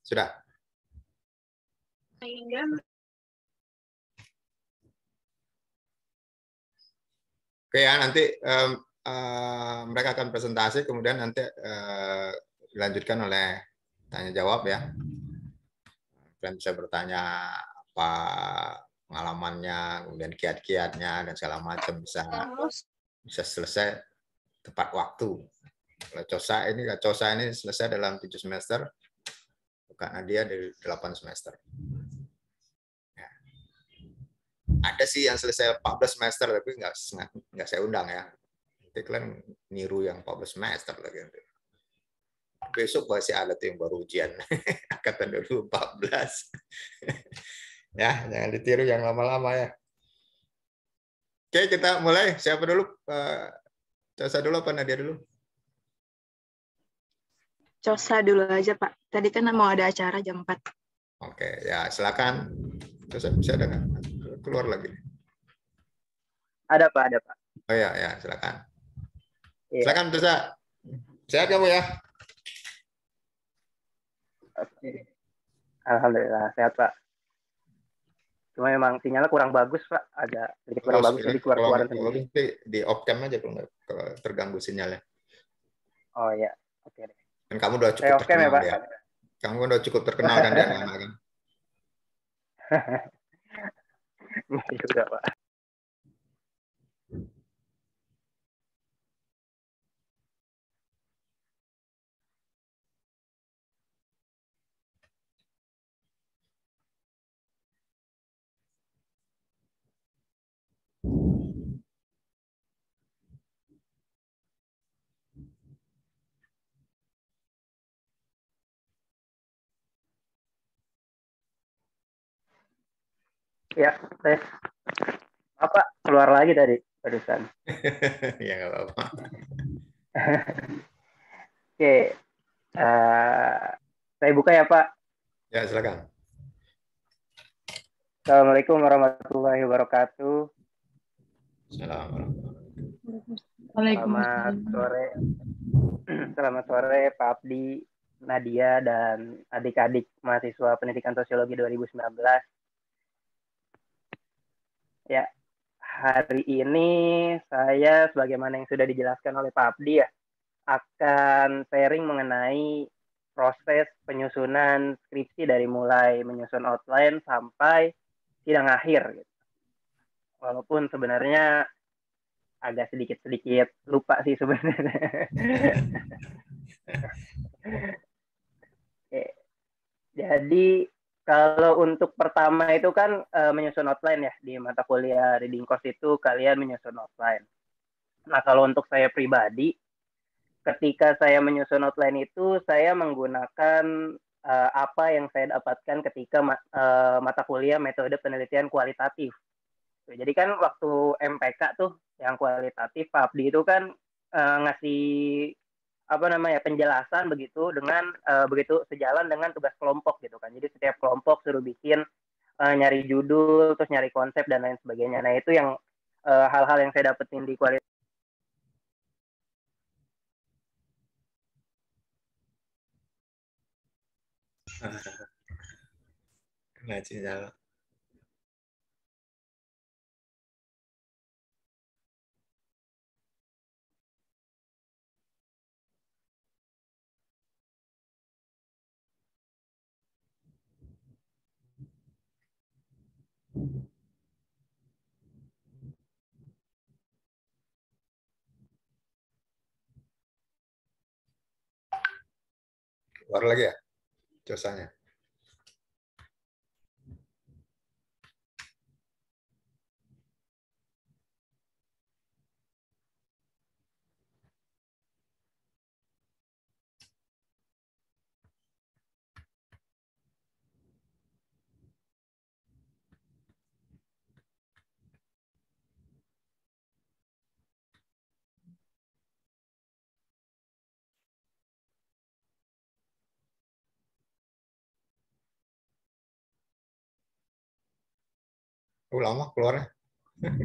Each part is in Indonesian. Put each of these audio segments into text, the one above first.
Sudah? Oke ya, nanti mereka akan presentasi, kemudian nanti dilanjutkan oleh tanya jawab ya. Kalian bisa bertanya apa pengalamannya, kemudian kiat-kiatnya dan segala macam, bisa selesai tepat waktu. Kalau COSA ini selesai dalam 7 semester, karena dia dari 8 semester. Ya. Ada sih yang selesai 14 semester, tapi nggak saya undang ya. Nanti kalian niru yang 14 semester lagi. Besok masih ada tuh yang baru ujian angkatan 2014. Ya, jangan ditiru yang lama-lama ya. Oke, kita mulai. Siapa dulu? Cosa dulu apa Nadia dulu? Cosa dulu aja, Pak. Tadi kan mau ada acara jam 4. Oke, ya silakan. Cosa bisa ada nggak? Keluar lagi. Ada Pak, ada Pak. Oh ya, silakan. Iya. Silakan Cosa. Sehat kamu ya? Oke. Alhamdulillah sehat Pak. Cuma memang sinyalnya kurang bagus Pak, agak sedikit kurang bagus, jadi keluar-keluaran sendiri. Di off cam aja kalau terganggu sinyalnya. Oh ya, oke deh. Dan kamu udah cukup terkenal ya, Pak. ya. Kamu udah cukup terkenal kan di anak-anak kan? Enggak juga Pak. Ya, tes. Apa keluar lagi tadi barusan? Ya nggak apa-apa. Oke, saya buka ya Pak. Ya silakan. Assalamualaikum warahmatullahi wabarakatuh. Selamat sore. Selamat sore Pak Abdi, Nadia, dan adik-adik mahasiswa pendidikan sosiologi 2019. Ya, hari ini saya sebagaimana yang sudah dijelaskan oleh Pak Abdi ya, akan sharing mengenai proses penyusunan skripsi dari mulai menyusun outline sampai sidang akhir. Gitu. Walaupun sebenarnya agak sedikit lupa sih sebenarnya. Oke. Jadi kalau untuk pertama itu kan menyusun outline ya, di mata kuliah reading course itu kalian menyusun outline. Nah kalau untuk saya pribadi, ketika saya menyusun outline itu saya menggunakan apa yang saya dapatkan ketika mata kuliah metode penelitian kualitatif. Jadi kan waktu MPK tuh yang kualitatif, Pak Abdi itu kan ngasih penjelasan begitu dengan begitu sejalan dengan tugas kelompok gitu kan. Jadi setiap kelompok suruh bikin nyari judul, terus nyari konsep dan lain sebagainya. Nah itu yang hal-hal yang saya dapetin di kualitas. Kena sinyal. Keluar lagi ya cosanya. Lama keluarnya.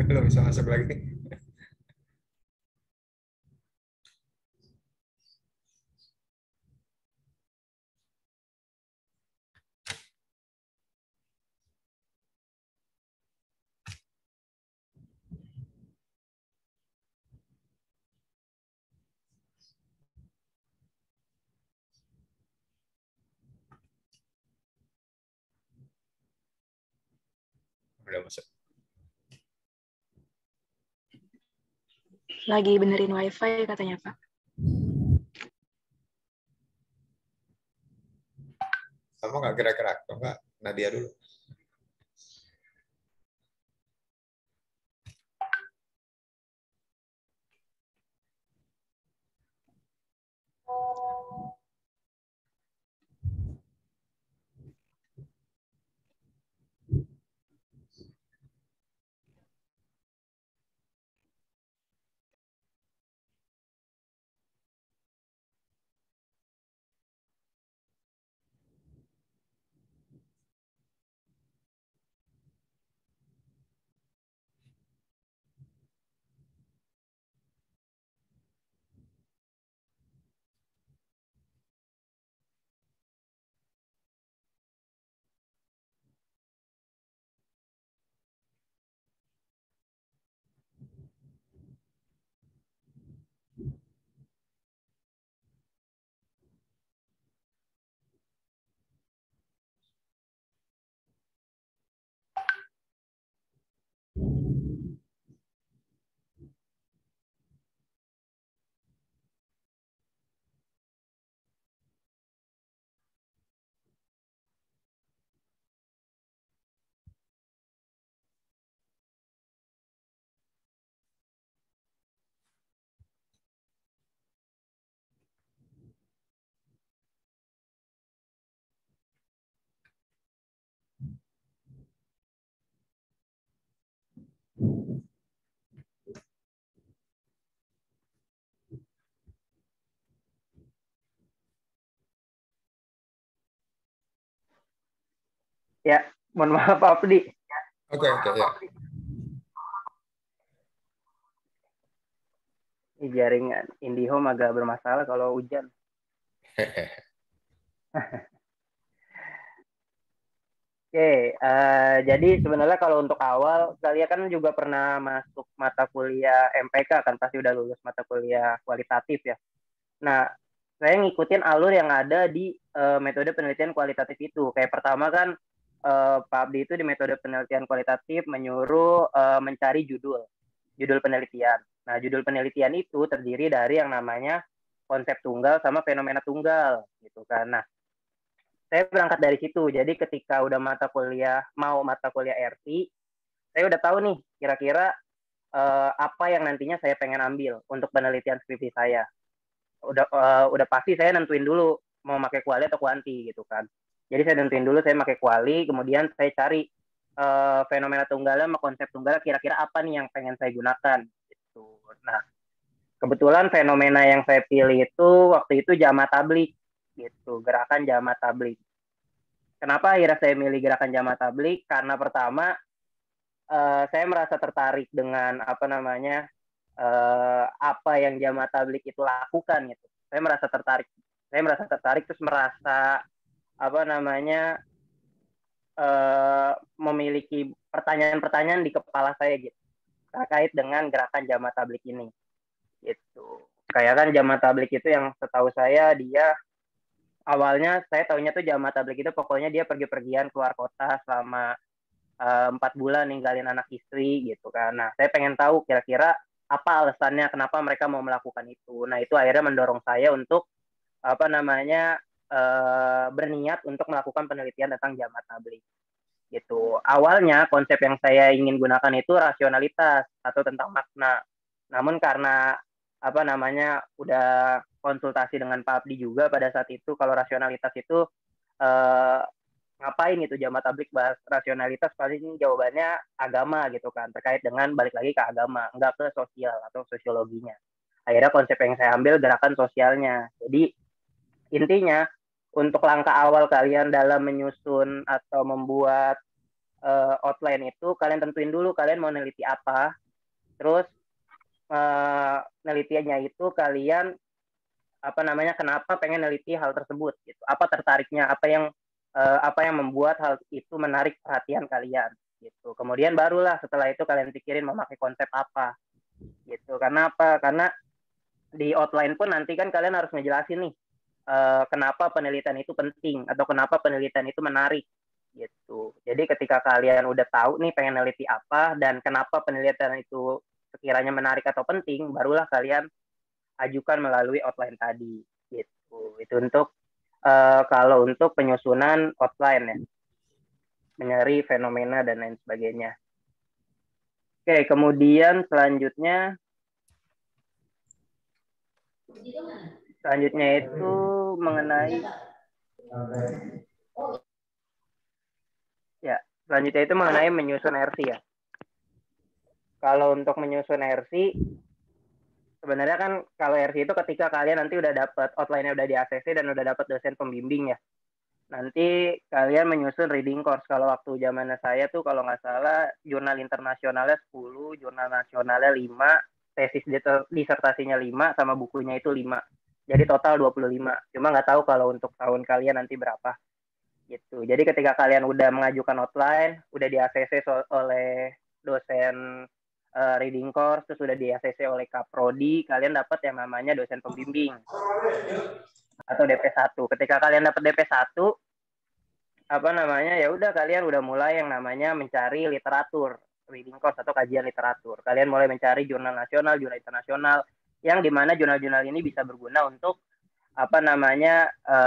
Belum bisa masuk lagi. udah masuk. Lagi benerin WiFi katanya, Pak. Kamu nggak gerak-gerak, Mbak Nadia dulu. Ya, mohon maaf Pak Abdi. Oke, ya. Jaringan IndiHome agak bermasalah kalau hujan. Oke, jadi sebenarnya kalau untuk awal, kalian kan juga pernah masuk mata kuliah MPK, kan pasti udah lulus mata kuliah kualitatif ya. Nah, saya ngikutin alur yang ada di metode penelitian kualitatif itu. Kayak pertama kan, Pak Abdi itu di metode penelitian kualitatif menyuruh mencari judul penelitian. Nah, judul penelitian itu terdiri dari yang namanya konsep tunggal sama fenomena tunggal, gitu kan. Nah, saya berangkat dari situ. Jadi ketika udah mata kuliah RT, saya udah tahu nih kira-kira apa yang nantinya saya pengen ambil untuk penelitian skripsi saya. Udah pasti saya nentuin dulu mau pakai kuali atau kuanti gitu kan. Jadi saya nentuin dulu saya pakai kuali, kemudian saya cari fenomena tunggal sama konsep tunggal kira-kira apa nih yang pengen saya gunakan gitu. Nah, kebetulan fenomena yang saya pilih itu waktu itu jamaah tablik gitu, gerakan jamaah tablik. Kenapa akhirnya saya milih gerakan jamaah tablik? Karena pertama saya merasa tertarik dengan apa yang jamaah tablik itu lakukan gitu. Saya merasa tertarik terus merasa memiliki pertanyaan-pertanyaan di kepala saya gitu terkait dengan gerakan jamaah tablik ini gitu. Kayak kan jamaah tablik itu yang setahu saya dia awalnya saya tahunya tuh jamaah tablik itu pokoknya dia pergi-pergian keluar kota selama 4 bulan ninggalin anak istri gitu kan. Nah, saya pengen tahu kira-kira apa alasannya kenapa mereka mau melakukan itu. Nah, itu akhirnya mendorong saya untuk berniat untuk melakukan penelitian tentang jamaah tablik gitu. Awalnya konsep yang saya ingin gunakan itu rasionalitas atau tentang makna. Namun karena udah konsultasi dengan Pak Abdi juga pada saat itu kalau rasionalitas itu ngapain gitu jamaah tablik bahas rasionalitas, paling jawabannya agama gitu kan, terkait dengan balik lagi ke agama, enggak ke sosial atau sosiologinya. Akhirnya konsep yang saya ambil gerakan sosialnya. Jadi intinya untuk langkah awal kalian dalam menyusun atau membuat outline itu, kalian tentuin dulu kalian mau neliti apa, terus nelitiannya itu kalian kenapa pengen neliti hal tersebut gitu, apa tertariknya, apa yang membuat hal itu menarik perhatian kalian gitu. Kemudian barulah setelah itu kalian pikirin memakai konsep apa gitu. Karena apa? Karena di outline pun nanti kan kalian harus ngejelasin nih kenapa penelitian itu penting atau kenapa penelitian itu menarik gitu. Jadi ketika kalian udah tahu nih pengen neliti apa dan kenapa penelitian itu sekiranya menarik atau penting, barulah kalian ajukan melalui outline tadi gitu. Itu untuk kalau untuk penyusunan outline ya, mencari fenomena dan lain sebagainya. Oke, kemudian selanjutnya itu mengenai menyusun RC ya. Kalau untuk menyusun RC, sebenarnya kan kalau RC itu ketika kalian nanti udah dapat outline-nya udah di ACC dan udah dapat dosen pembimbing ya. Nanti kalian menyusun reading course. Kalau waktu zamannya saya tuh kalau nggak salah jurnal internasionalnya 10, jurnal nasionalnya 5, tesis disertasinya 5, sama bukunya itu 5. Jadi total 25. Cuma nggak tahu kalau untuk tahun kalian nanti berapa. Gitu. Jadi ketika kalian udah mengajukan outline, udah di ACC oleh dosen reading course, terus udah di ACC oleh Kaprodi, kalian dapat yang namanya dosen pembimbing atau DP1. Ketika kalian dapat DP1, ya udah kalian udah mulai yang namanya mencari literatur, reading course atau kajian literatur. Kalian mulai mencari jurnal nasional, jurnal internasional, yang dimana jurnal-jurnal ini bisa berguna untuk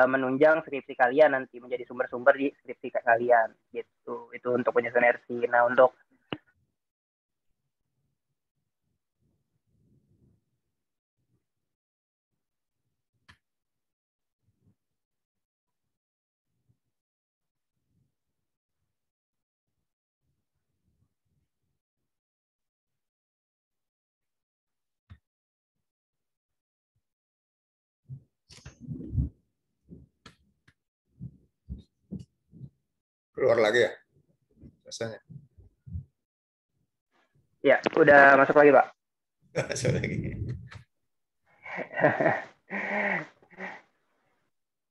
menunjang skripsi kalian nanti, menjadi sumber-sumber di skripsi kalian gitu. Itu untuk penyusunan RC. Nah, untuk Keluar lagi ya rasanya. ya, udah masuk lagi, Pak. Masuk lagi.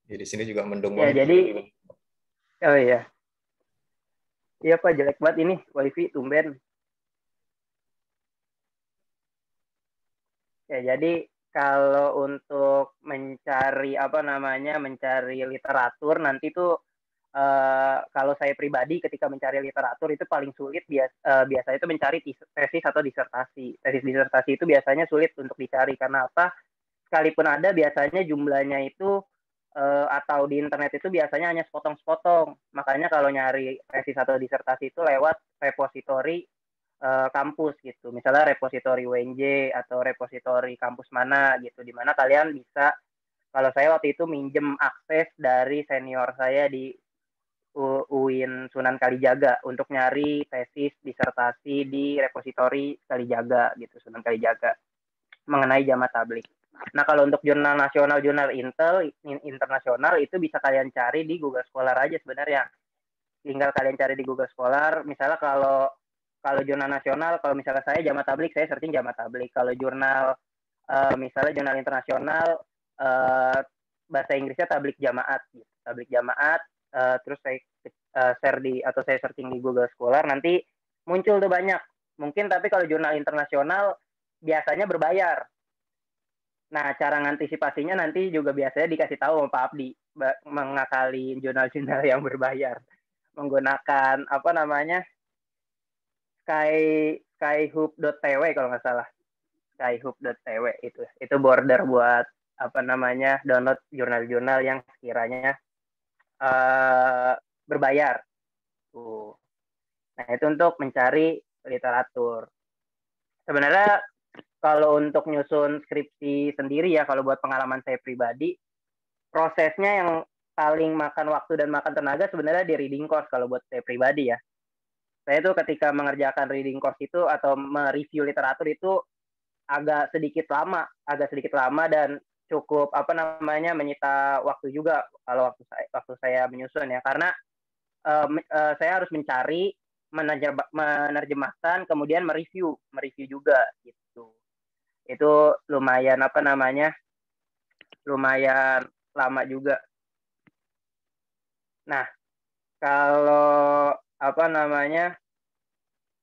Ya, di sini juga mendung Ya, banget. jadi oh iya. Iya, Pak, jelek banget ini wifi tumben. Ya, jadi kalau untuk mencari mencari literatur nanti tuh kalau saya pribadi ketika mencari literatur itu paling sulit biasanya itu mencari tesis atau disertasi. Tesis disertasi itu biasanya sulit untuk dicari karena apa? Sekalipun ada biasanya jumlahnya itu atau di internet itu biasanya hanya sepotong-sepotong. Makanya kalau nyari tesis atau disertasi itu lewat repositori kampus gitu. Misalnya repositori UNJ atau repositori kampus mana gitu, di mana kalian bisa, kalau saya waktu itu minjem akses dari senior saya di UIN Sunan Kalijaga untuk nyari tesis disertasi di repositori Kalijaga gitu, Sunan Kalijaga, mengenai jamaah tabligh. Nah, kalau untuk jurnal nasional, jurnal internasional itu bisa kalian cari di Google Scholar aja sebenarnya. Tinggal kalian cari di Google Scholar. Misalnya kalau jurnal nasional, kalau misalnya saya jamaah tabligh, saya searching jamaah tabligh. Kalau jurnal misalnya jurnal internasional bahasa Inggrisnya tabligh jamaat gitu. Tabligh jamaat, terus saya saya searching di Google Scholar, nanti muncul tuh banyak. Mungkin tapi kalau jurnal internasional biasanya berbayar. Nah, cara ngantisipasinya nanti juga biasanya dikasih tahu sama Pak Abdi, mengakali jurnal-jurnal yang berbayar. Menggunakan skyhub.tw kalau nggak salah. Skyhub.tw itu border buat download jurnal-jurnal yang sekiranya berbayar. Nah, itu untuk mencari literatur. Sebenarnya kalau untuk nyusun skripsi sendiri ya, kalau buat pengalaman saya pribadi, prosesnya yang paling makan waktu dan makan tenaga sebenarnya di reading course kalau buat saya pribadi ya. Saya tuh ketika mengerjakan reading course itu atau mereview literatur itu agak sedikit lama dan cukup menyita waktu juga kalau waktu saya menyusun ya, karena saya harus mencari, menerjemahkan, kemudian mereview juga gitu. Itu lumayan lumayan lama juga. Nah, kalau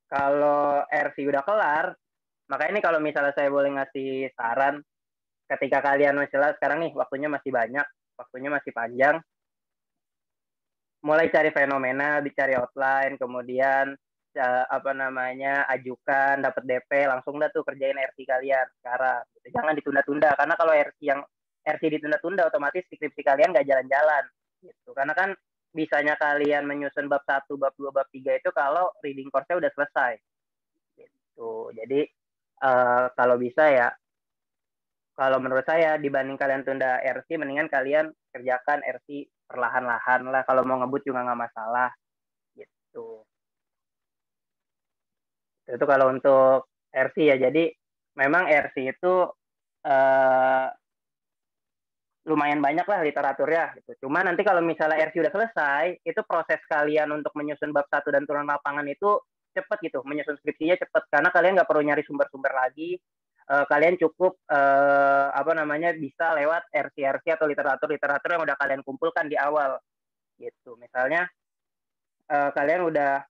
kalau RC udah kelar, maka ini kalau misalnya saya boleh ngasih saran, ketika kalian misalnya sekarang nih waktunya masih banyak, waktunya masih panjang, mulai cari fenomena, dicari outline, kemudian ajukan, dapat DP, langsung dah tuh kerjain RC kalian sekarang. Jangan ditunda-tunda, karena kalau RC ditunda-tunda, otomatis skripsi kalian nggak jalan-jalan. Gitu. Karena kan bisanya kalian menyusun bab 1, bab 2, bab 3 itu kalau reading course-nya udah selesai. Gitu. Jadi kalau bisa ya, kalau menurut saya dibanding kalian tunda RC, mendingan kalian kerjakan RC perlahan-lahan lah. Kalau mau ngebut juga nggak masalah. Gitu. Itu kalau untuk RC ya. Jadi memang RC itu lumayan banyak lah literaturnya gitu. Cuma nanti kalau misalnya RC udah selesai, itu proses kalian untuk menyusun bab 1 dan turun lapangan itu cepet gitu. Menyusun skripsinya cepet karena kalian nggak perlu nyari sumber-sumber lagi. Kalian cukup bisa lewat RC atau literatur yang udah kalian kumpulkan di awal gitu. Misalnya kalian udah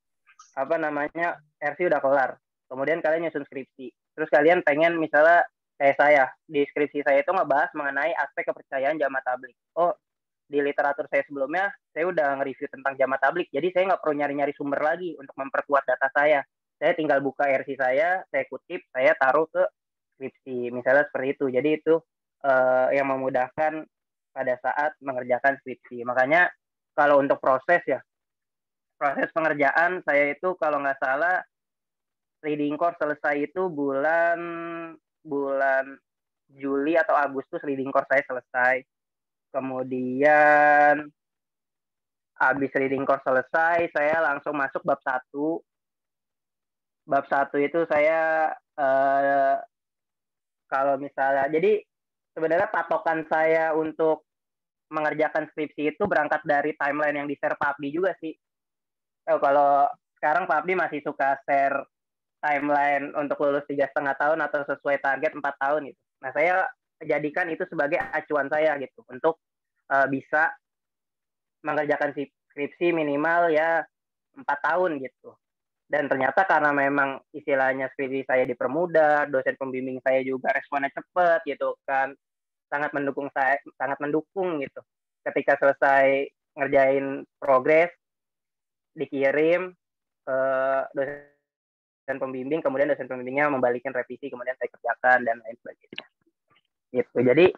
RC udah kelar, kemudian kalian nyusun skripsi, terus kalian pengen misalnya kayak saya, di skripsi saya itu ngebahas mengenai aspek kepercayaan jamaah tabligh. Oh, di literatur saya sebelumnya saya udah nge-review tentang jamaah tabligh, jadi saya nggak perlu nyari-nyari sumber lagi untuk memperkuat data saya tinggal buka RC saya kutip, saya taruh ke skripsi, misalnya seperti itu. Jadi itu yang memudahkan pada saat mengerjakan skripsi. Makanya kalau untuk proses pengerjaan saya itu kalau nggak salah reading course selesai itu bulan Juli atau Agustus, reading course saya selesai. Kemudian habis reading course selesai, saya langsung masuk bab 1. Bab 1 itu saya kalau misalnya, jadi sebenarnya patokan saya untuk mengerjakan skripsi itu berangkat dari timeline yang di-share Pak Abdi juga sih. Kalau sekarang Pak Abdi masih suka share timeline untuk lulus 3,5 tahun atau sesuai target 4 tahun gitu. Nah, saya jadikan itu sebagai acuan saya gitu untuk bisa mengerjakan skripsi minimal ya 4 tahun gitu. Dan ternyata karena memang istilahnya skripsi saya dipermudah, dosen pembimbing saya juga responnya cepat gitu kan, sangat mendukung gitu. Ketika selesai ngerjain progres, dikirim ke dosen pembimbing, kemudian dosen pembimbingnya membalikin revisi, kemudian saya kerjakan dan lain sebagainya. Gitu. Jadi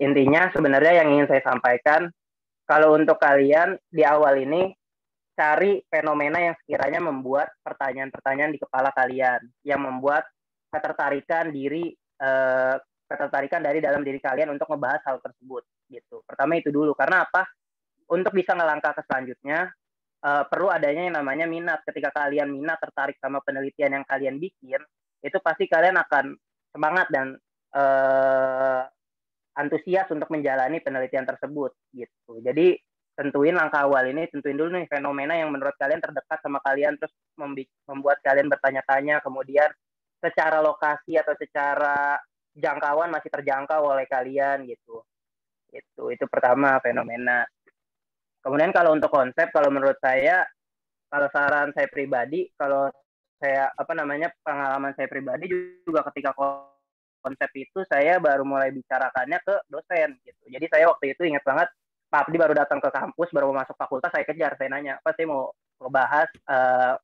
intinya sebenarnya yang ingin saya sampaikan, kalau untuk kalian di awal ini cari fenomena yang sekiranya membuat pertanyaan-pertanyaan di kepala kalian, yang membuat ketertarikan dari dalam diri kalian untuk membahas hal tersebut gitu. Pertama itu dulu, karena apa? Untuk bisa ngelangkah ke selanjutnya perlu adanya yang namanya minat. Ketika kalian minat, tertarik sama penelitian yang kalian bikin, itu pasti kalian akan semangat dan antusias untuk menjalani penelitian tersebut gitu. Jadi tentuin langkah awal ini, tentuin dulu nih fenomena yang menurut kalian terdekat sama kalian, terus membuat kalian bertanya-tanya, kemudian secara lokasi atau secara jangkauan masih terjangkau oleh kalian gitu. Itu pertama, fenomena. Kemudian kalau untuk konsep, kalau menurut saya, kalau saran saya pribadi, kalau saya pengalaman saya pribadi juga ketika konsep itu saya baru mulai bicarakannya ke dosen gitu. Jadi saya waktu itu ingat banget Pak Abdi baru datang ke kampus, baru masuk fakultas, saya kejar, saya nanya, apa saya mau ngebahas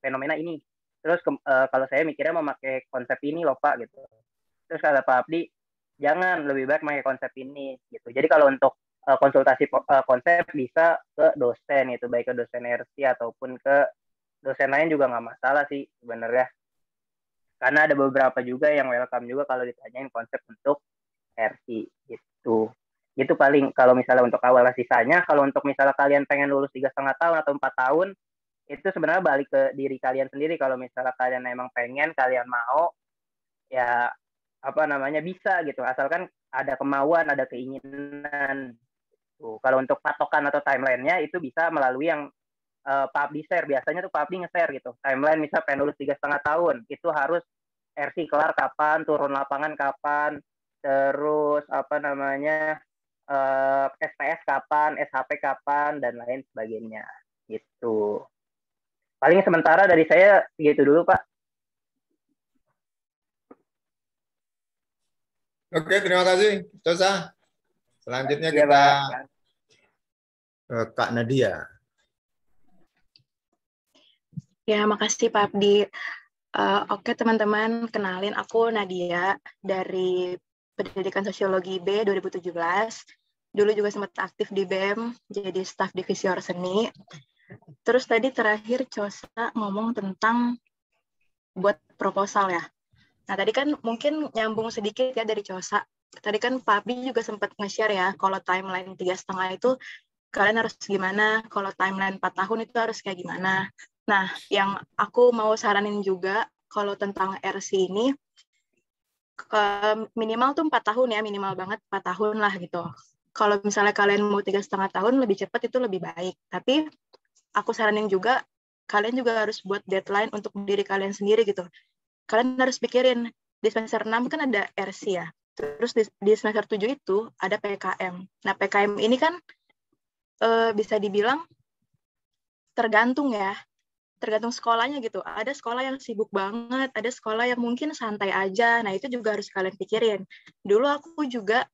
fenomena ini. Terus kalau saya mikirnya memakai konsep ini loh Pak gitu. Terus kata Pak Abdi, jangan, lebih baik pakai konsep ini gitu. Jadi kalau untuk konsultasi konsep bisa ke dosen, itu baik ke dosen RC ataupun ke dosen lain juga nggak masalah sih sebenarnya. Karena ada beberapa juga yang welcome juga kalau ditanyain konsep untuk RC gitu. Itu paling kalau misalnya untuk awal. Sisanya kalau untuk misalnya kalian pengen lulus 3,5 tahun atau 4 tahun, itu sebenarnya balik ke diri kalian sendiri. Kalau misalnya kalian emang pengen, kalian mau, ya bisa gitu, asalkan ada kemauan, ada keinginan. Kalau untuk patokan atau timelinenya itu bisa melalui yang Pak Abdi share. Biasanya tuh Pak Abdi nge-share gitu timeline, misal pengen lulus 3,5 tahun, itu harus RC kelar kapan, turun lapangan kapan, terus SPS kapan, SHP kapan, dan lain sebagainya gitu. Paling sementara dari saya gitu dulu Pak. Oke, terima kasih, Cosa. Selanjutnya Iya, kita Pak. ke Kak Nadia. Ya, makasih Pak Abdi. Oke teman-teman, kenalin aku Nadia dari Pendidikan Sosiologi B 2017. Dulu juga sempat aktif di BEM, jadi staf divisi Orseni. Terus tadi terakhir Chosa ngomong tentang buat proposal ya. Nah tadi kan mungkin nyambung sedikit ya dari Chosa. Tadi kan Pak Abdi juga sempat nge-share ya, kalau timeline 3,5 itu kalian harus gimana, kalau timeline 4 tahun itu harus kayak gimana. Nah, yang aku mau saranin juga, kalau tentang RC ini, minimal tuh 4 tahun ya, minimal banget 4 tahun lah gitu. Kalau misalnya kalian mau 3,5 tahun, lebih cepat itu lebih baik. Tapi aku saranin juga, kalian juga harus buat deadline untuk diri kalian sendiri gitu. Kalian harus pikirin, di semester 6 kan ada RC ya, terus di semester 7 itu ada PKM. Nah, PKM ini kan bisa dibilang tergantung ya, tergantung sekolahnya gitu. Ada sekolah yang sibuk banget, ada sekolah yang mungkin santai aja. Nah, itu juga harus kalian pikirin. Dulu aku juga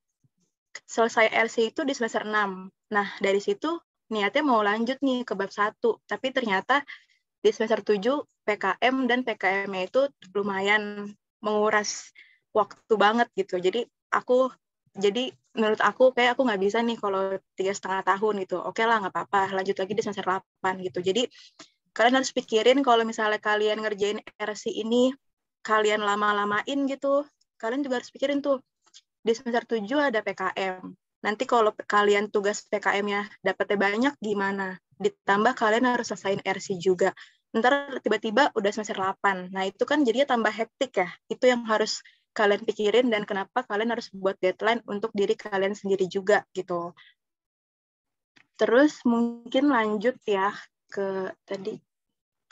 selesai LC itu di semester 6. Nah, dari situ niatnya mau lanjut nih ke bab 1. Tapi ternyata di semester 7 PKM dan PKM-nya itu lumayan menguras waktu banget gitu. Jadi menurut aku kayak aku nggak bisa nih kalau 3,5 tahun gitu. Oke lah, nggak apa-apa. Lanjut lagi di semester 8 gitu. Jadi kalian harus pikirin kalau misalnya kalian ngerjain RC ini, kalian lama-lamain gitu, kalian juga harus pikirin tuh, di semester 7 ada PKM. Nanti kalau kalian tugas PKM-nya dapetnya banyak, gimana? Ditambah kalian harus selesaiin RC juga. Ntar tiba-tiba udah semester 8. Nah, itu kan jadinya tambah hektik ya. Itu yang harus kalian pikirin dan kenapa kalian harus buat deadline untuk diri kalian sendiri juga gitu. Terus mungkin lanjut ya ke tadi,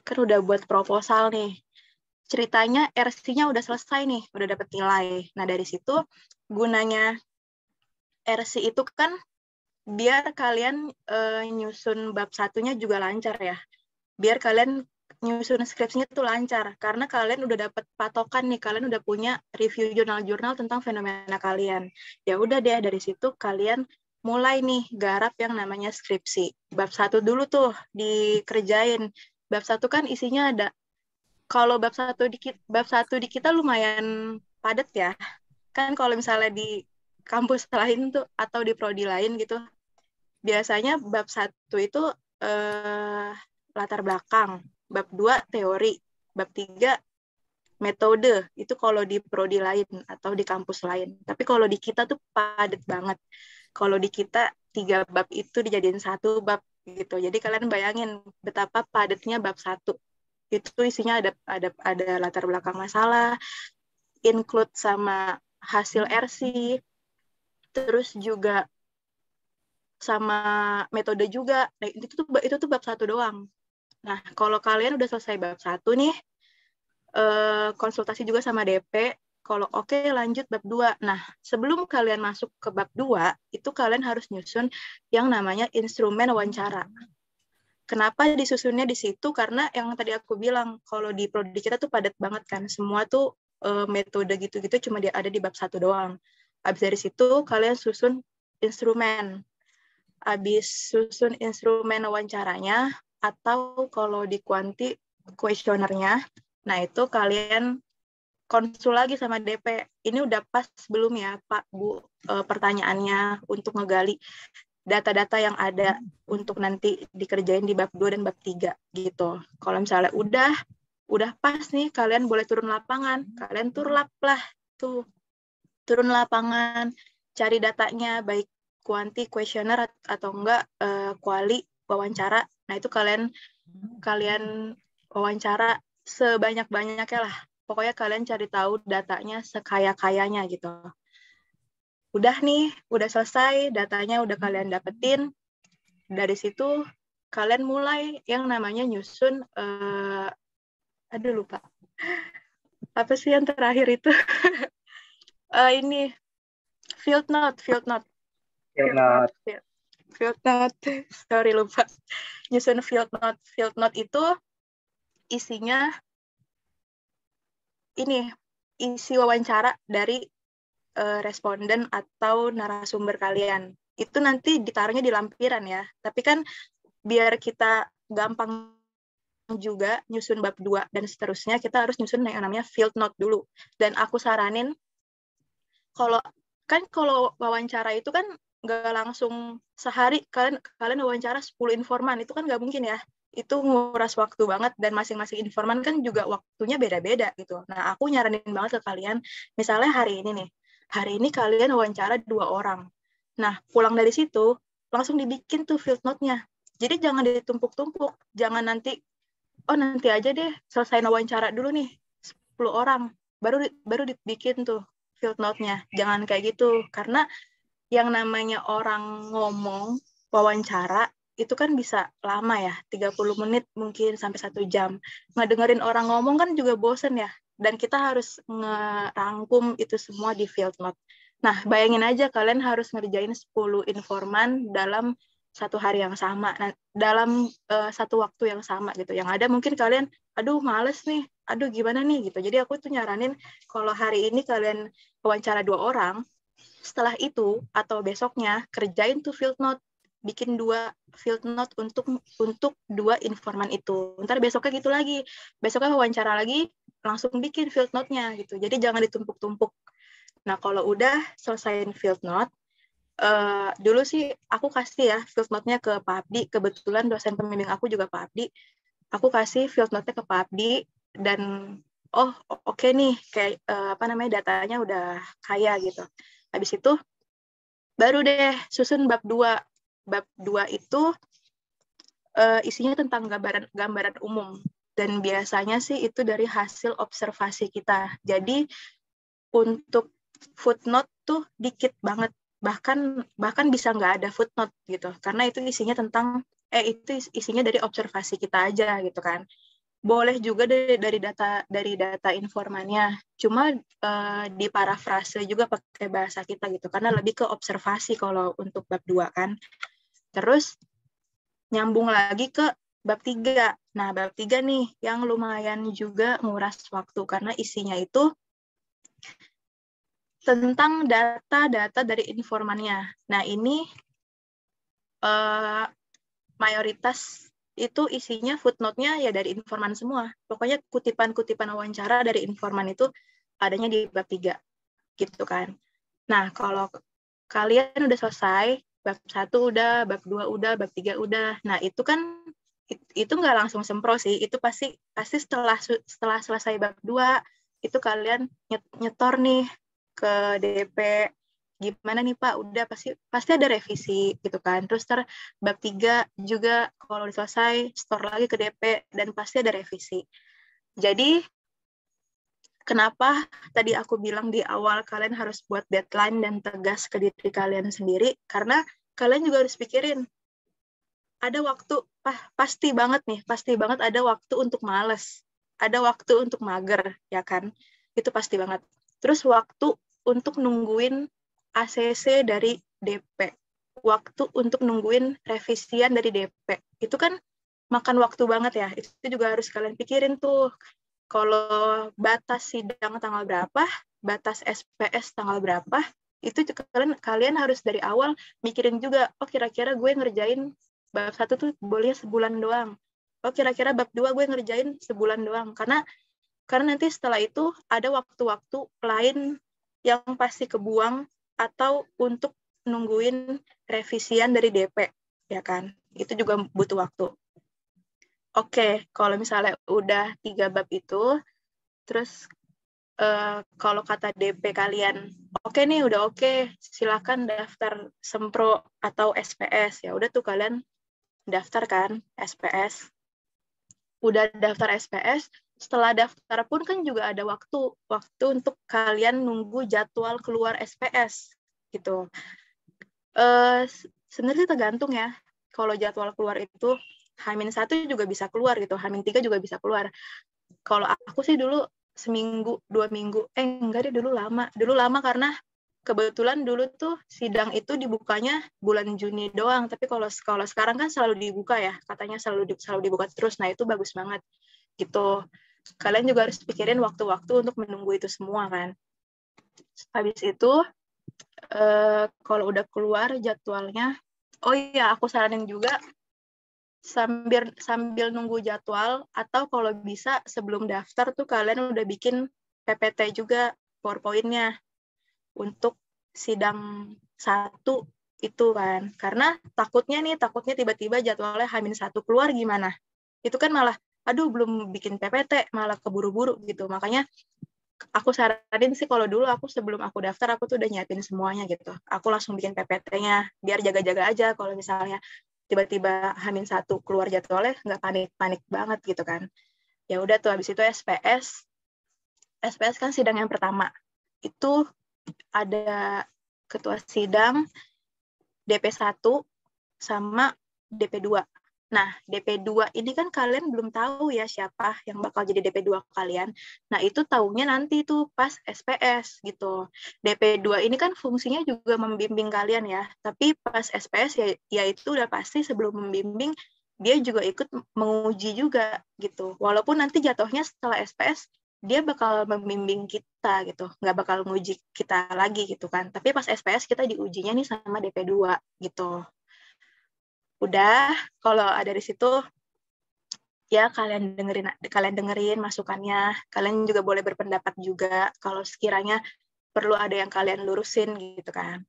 kan udah buat proposal nih. Ceritanya RC-nya udah selesai nih, udah dapet nilai. Nah, dari situ gunanya RC itu kan biar kalian nyusun bab satunya juga lancar ya. Biar kalian nyusun skripsinya tuh lancar. Karena kalian udah dapet patokan nih, kalian udah punya review jurnal-jurnal tentang fenomena kalian. Ya udah deh, dari situ kalian mulai nih garap yang namanya skripsi. Bab 1 dulu tuh dikerjain. Bab 1 kan isinya ada, kalau bab satu di kita lumayan padat ya. Kan kalau misalnya di kampus lain tuh atau di prodi lain gitu, biasanya bab 1 itu latar belakang, bab 2 teori, bab 3 metode. Itu kalau di prodi lain atau di kampus lain. Tapi kalau di kita tuh padat banget. Kalau di kita 3 bab itu dijadiin 1 bab gitu. Jadi kalian bayangin betapa padatnya bab 1. Itu isinya ada latar belakang masalah, include sama hasil RC, terus juga sama metode juga. Nah, itu tuh bab 1 doang. Nah, kalau kalian udah selesai bab 1 nih, konsultasi juga sama DP, kalau oke lanjut bab 2. Nah, sebelum kalian masuk ke bab 2, itu kalian harus nyusun yang namanya instrumen wawancara. Kenapa disusunnya di situ? Karena yang tadi aku bilang, kalau di prodi kita tuh padat banget kan. Semua tuh metode gitu-gitu cuma ada di bab 1 doang. Habis dari situ, kalian susun instrumen. Habis susun instrumen wawancaranya, atau kalau di kuanti, kuesionernya, nah itu kalian konsul lagi sama DP. Ini udah pas belum ya, Pak, Bu, pertanyaannya untuk ngegali data-data yang ada untuk nanti dikerjain di bab 2 dan bab 3 gitu. Kalau misalnya udah pas nih, kalian boleh turun lapangan. Kalian turlap lah tuh. Turun lapangan, cari datanya baik kuanti kuesioner atau enggak kuali wawancara. Nah, itu kalian wawancara sebanyak-banyaknya lah. Pokoknya kalian cari tahu datanya sekaya-kayanya gitu. Udah nih, udah selesai, datanya udah kalian dapetin. Dari situ kalian mulai yang namanya nyusun, aduh lupa. Apa sih yang terakhir itu? Ini, field note. Field note, sorry lupa. Nyusun field note. Field note itu isinya ini, isi wawancara dari responden atau narasumber kalian. Itu nanti ditaruhnya di lampiran ya. Tapi kan biar kita gampang juga nyusun bab 2 dan seterusnya, kita harus nyusun yang namanya field note dulu. Dan aku saranin, kalau wawancara itu kan nggak langsung sehari kalian wawancara 10 informan, itu kan nggak mungkin ya. Itu nguras waktu banget, dan masing-masing informan kan juga waktunya beda-beda gitu. Nah, aku nyaranin banget ke kalian, misalnya hari ini kalian wawancara 2 orang. Nah, pulang dari situ, langsung dibikin tuh field note-nya. Jadi jangan ditumpuk-tumpuk, jangan nanti aja deh, selesai wawancara dulu nih 10 orang, baru dibikin tuh field note-nya. Jangan kayak gitu, karena yang namanya orang ngomong wawancara itu kan bisa lama ya, 30 menit mungkin sampai 1 jam. Ngedengerin orang ngomong kan juga bosen ya, dan kita harus ngerangkum itu semua di field note. Nah, bayangin aja kalian harus ngerjain 10 informan dalam 1 hari yang sama, dalam 1 waktu yang sama gitu. Yang ada mungkin kalian, aduh males nih, aduh gimana nih gitu. Jadi aku tuh nyaranin kalau hari ini kalian wawancara 2 orang, setelah itu atau besoknya kerjain tuh field note, bikin 2 field note untuk 2 informan itu. Ntar besoknya gitu lagi, besoknya wawancara lagi, langsung bikin field note-nya gitu. Jadi jangan ditumpuk-tumpuk. Nah, kalau udah selesaiin field note, dulu sih aku kasih ya field note-nya ke Pak Abdi. Kebetulan dosen pembimbing aku juga Pak Abdi. Aku kasih field note-nya ke Pak Abdi, dan oke nih, kayak datanya udah kaya gitu. Habis itu baru deh susun bab 2. Bab 2 itu isinya tentang gambaran umum, dan biasanya sih itu dari hasil observasi kita. Jadi untuk footnote tuh dikit banget, bahkan bisa nggak ada footnote gitu, karena itu isinya dari observasi kita aja gitu kan. Boleh juga dari data informannya, cuma di parafrase juga pakai bahasa kita gitu, karena lebih ke observasi kalau untuk bab 2 kan. Terus nyambung lagi ke bab 3. Nah, bab 3 nih yang lumayan juga nguras waktu, karena isinya itu tentang data-data dari informannya. Nah, ini mayoritas itu isinya footnote-nya ya dari informan semua. Pokoknya kutipan-kutipan wawancara dari informan itu adanya di bab 3. Gitu kan. Nah, kalau kalian udah selesai, bab 1 udah, bab 2 udah, bab 3 udah. Nah, itu kan itu nggak langsung sempro sih. Itu pasti setelah selesai bab 2, itu kalian nyetor nih ke DP. Gimana nih Pak, udah pasti ada revisi gitu kan. Terus bab 3 juga kalau selesai store lagi ke DP, dan pasti ada revisi. Jadi kenapa tadi aku bilang di awal kalian harus buat deadline dan tegas ke diri kalian sendiri, karena kalian juga harus pikirin ada waktu, pasti banget ada waktu untuk malas, ada waktu untuk mager, ya kan? Itu pasti banget. Terus waktu untuk nungguin ACC dari DP, waktu untuk nungguin revisian dari DP, itu kan makan waktu banget ya. Itu juga harus kalian pikirin tuh. Kalau batas sidang tanggal berapa, batas SPS tanggal berapa, itu kalian harus dari awal mikirin juga, kira-kira gue ngerjain bab 1 tuh boleh sebulan doang. Kira-kira bab 2 gue ngerjain sebulan doang. Karena nanti setelah itu ada waktu-waktu lain yang pasti kebuang, atau untuk nungguin revisian dari DP, ya kan? Itu juga butuh waktu. Oke, kalau misalnya udah 3 bab itu, terus kalau kata DP kalian, oke nih, udah oke, silakan daftar Sempro atau SPS. Ya udah tuh kalian daftar kan SPS. Udah daftar SPS, setelah daftar pun kan juga ada waktu untuk kalian nunggu jadwal keluar SPS gitu. Sebenarnya tergantung ya. Kalau jadwal keluar itu H-1 juga bisa keluar gitu, H-3 juga bisa keluar. Kalau aku sih dulu seminggu, 2 minggu, enggak deh, dulu lama karena kebetulan dulu tuh sidang itu dibukanya bulan Juni doang, tapi kalau sekarang kan selalu dibuka ya, katanya selalu dibuka terus. Nah, itu bagus banget gitu. Kalian juga harus pikirin waktu-waktu untuk menunggu itu semua kan. Habis itu kalau udah keluar jadwalnya, oh iya, aku saranin juga sambil nunggu jadwal, atau kalau bisa sebelum daftar tuh kalian udah bikin PPT juga PowerPoint-nya untuk sidang 1 itu kan. Karena takutnya tiba-tiba jadwalnya H-1 keluar gimana. Itu kan malah, aduh belum bikin PPT, malah keburu-buru gitu. Makanya aku saranin sih kalau dulu aku sebelum aku daftar, aku tuh udah nyiapin semuanya gitu. Aku langsung bikin PPT-nya, biar jaga-jaga aja kalau misalnya tiba-tiba H-1 keluar jadwalnya, nggak panik-panik banget gitu kan. Ya udah tuh, habis itu SPS kan sidang yang pertama. Itu ada ketua sidang, DP1, sama DP2. Nah, DP2 ini kan kalian belum tahu ya siapa yang bakal jadi DP2 kalian. Nah, itu taunya nanti tuh pas SPS gitu. DP2 ini kan fungsinya juga membimbing kalian ya. Tapi pas SPS ya itu udah pasti sebelum membimbing, dia juga ikut menguji juga gitu. Walaupun nanti jatuhnya setelah SPS, dia bakal membimbing kita gitu. Nggak bakal nguji kita lagi gitu kan. Tapi pas SPS kita diujinya nih sama DP2 gitu. Udah, kalau ada di situ ya kalian dengerin masukannya. Kalian juga boleh berpendapat juga kalau sekiranya perlu ada yang kalian lurusin gitu kan.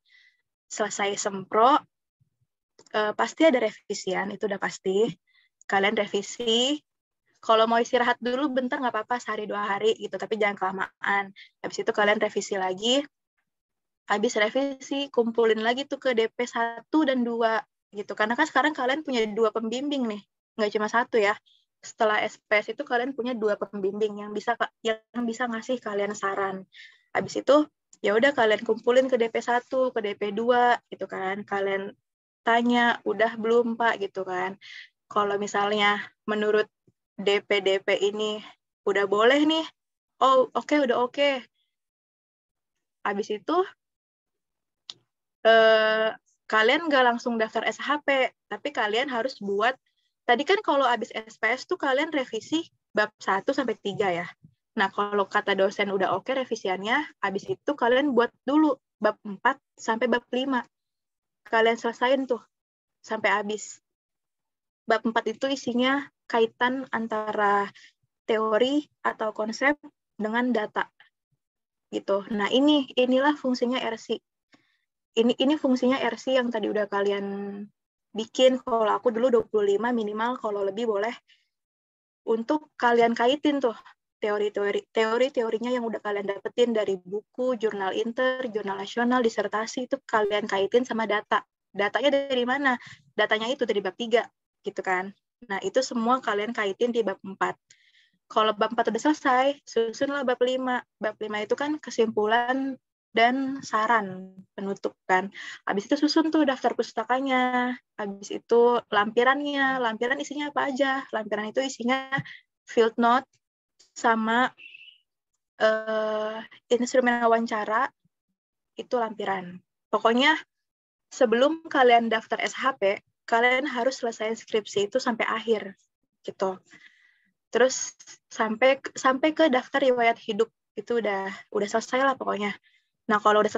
Selesai sempro, pasti ada revisian, itu udah pasti. Kalian revisi. Kalau mau istirahat dulu bentar nggak apa-apa, sehari 2 hari gitu, tapi jangan kelamaan. Habis itu kalian revisi lagi. Habis revisi, kumpulin lagi tuh ke DP 1 dan 2 gitu. Karena kan sekarang kalian punya 2 pembimbing nih, nggak cuma 1 ya. Setelah SPS itu kalian punya 2 pembimbing yang bisa ngasih kalian saran. Habis itu ya udah kalian kumpulin ke DP 1, ke DP 2 gitu kan. Kalian tanya, udah belum Pak gitu kan. Kalau misalnya menurut DP ini udah boleh nih, oh oke, udah oke. Habis itu kalian nggak langsung daftar SHP, tapi kalian harus buat, tadi kan kalau habis SPS tuh kalian revisi bab 1 sampai 3 ya. Nah, kalau kata dosen udah oke revisiannya, habis itu kalian buat dulu bab 4 sampai bab 5. Kalian selesain tuh sampai habis. Bab 4 itu isinya kaitan antara teori atau konsep dengan data. Gitu. Nah, inilah fungsinya RC. Ini fungsinya RC yang tadi udah kalian bikin. Kalau aku dulu 25 minimal, kalau lebih boleh. Untuk kalian kaitin tuh teori-teorinya yang udah kalian dapetin dari buku, jurnal inter, jurnal nasional, disertasi, itu kalian kaitin sama data. Datanya dari mana? Datanya itu dari bab 3 gitu kan. Nah, itu semua kalian kaitin di bab 4. Kalau bab 4 udah selesai, susunlah bab 5. Bab 5 itu kan kesimpulan dan saran penutup kan. Habis itu susun tuh daftar pustakanya. Habis itu lampirannya. Lampiran isinya apa aja? Lampiran itu isinya field note sama instrumen wawancara, itu lampiran. Pokoknya sebelum kalian daftar SHP, kalian harus selesai skripsi itu sampai akhir gitu. Terus sampai ke daftar riwayat hidup itu udah selesai lah pokoknya. Nah, kalau udah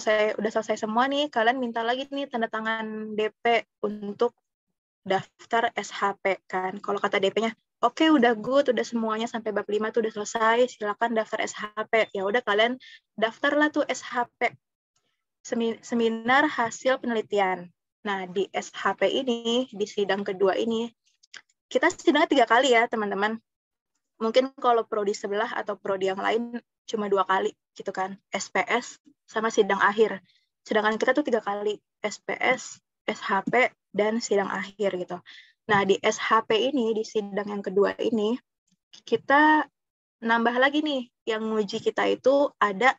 selesai semua nih, kalian minta lagi nih tanda tangan DP untuk daftar SHP kan. Kalau kata DP-nya, oke, udah good, udah semuanya sampai bab 5 tuh udah selesai, silakan daftar SHP. Ya udah kalian daftarlah tuh SHP. Seminar hasil penelitian. Nah, di SHP ini, di sidang kedua ini, kita sidangnya 3 kali ya, teman-teman. Mungkin kalau prodi sebelah atau prodi yang lain cuma 2 kali gitu kan, SPS sama sidang akhir. Sedangkan kita tuh 3 kali, SPS, SHP, dan sidang akhir gitu. Nah, di SHP ini, di sidang yang kedua ini, kita nambah lagi nih, yang nguji kita itu ada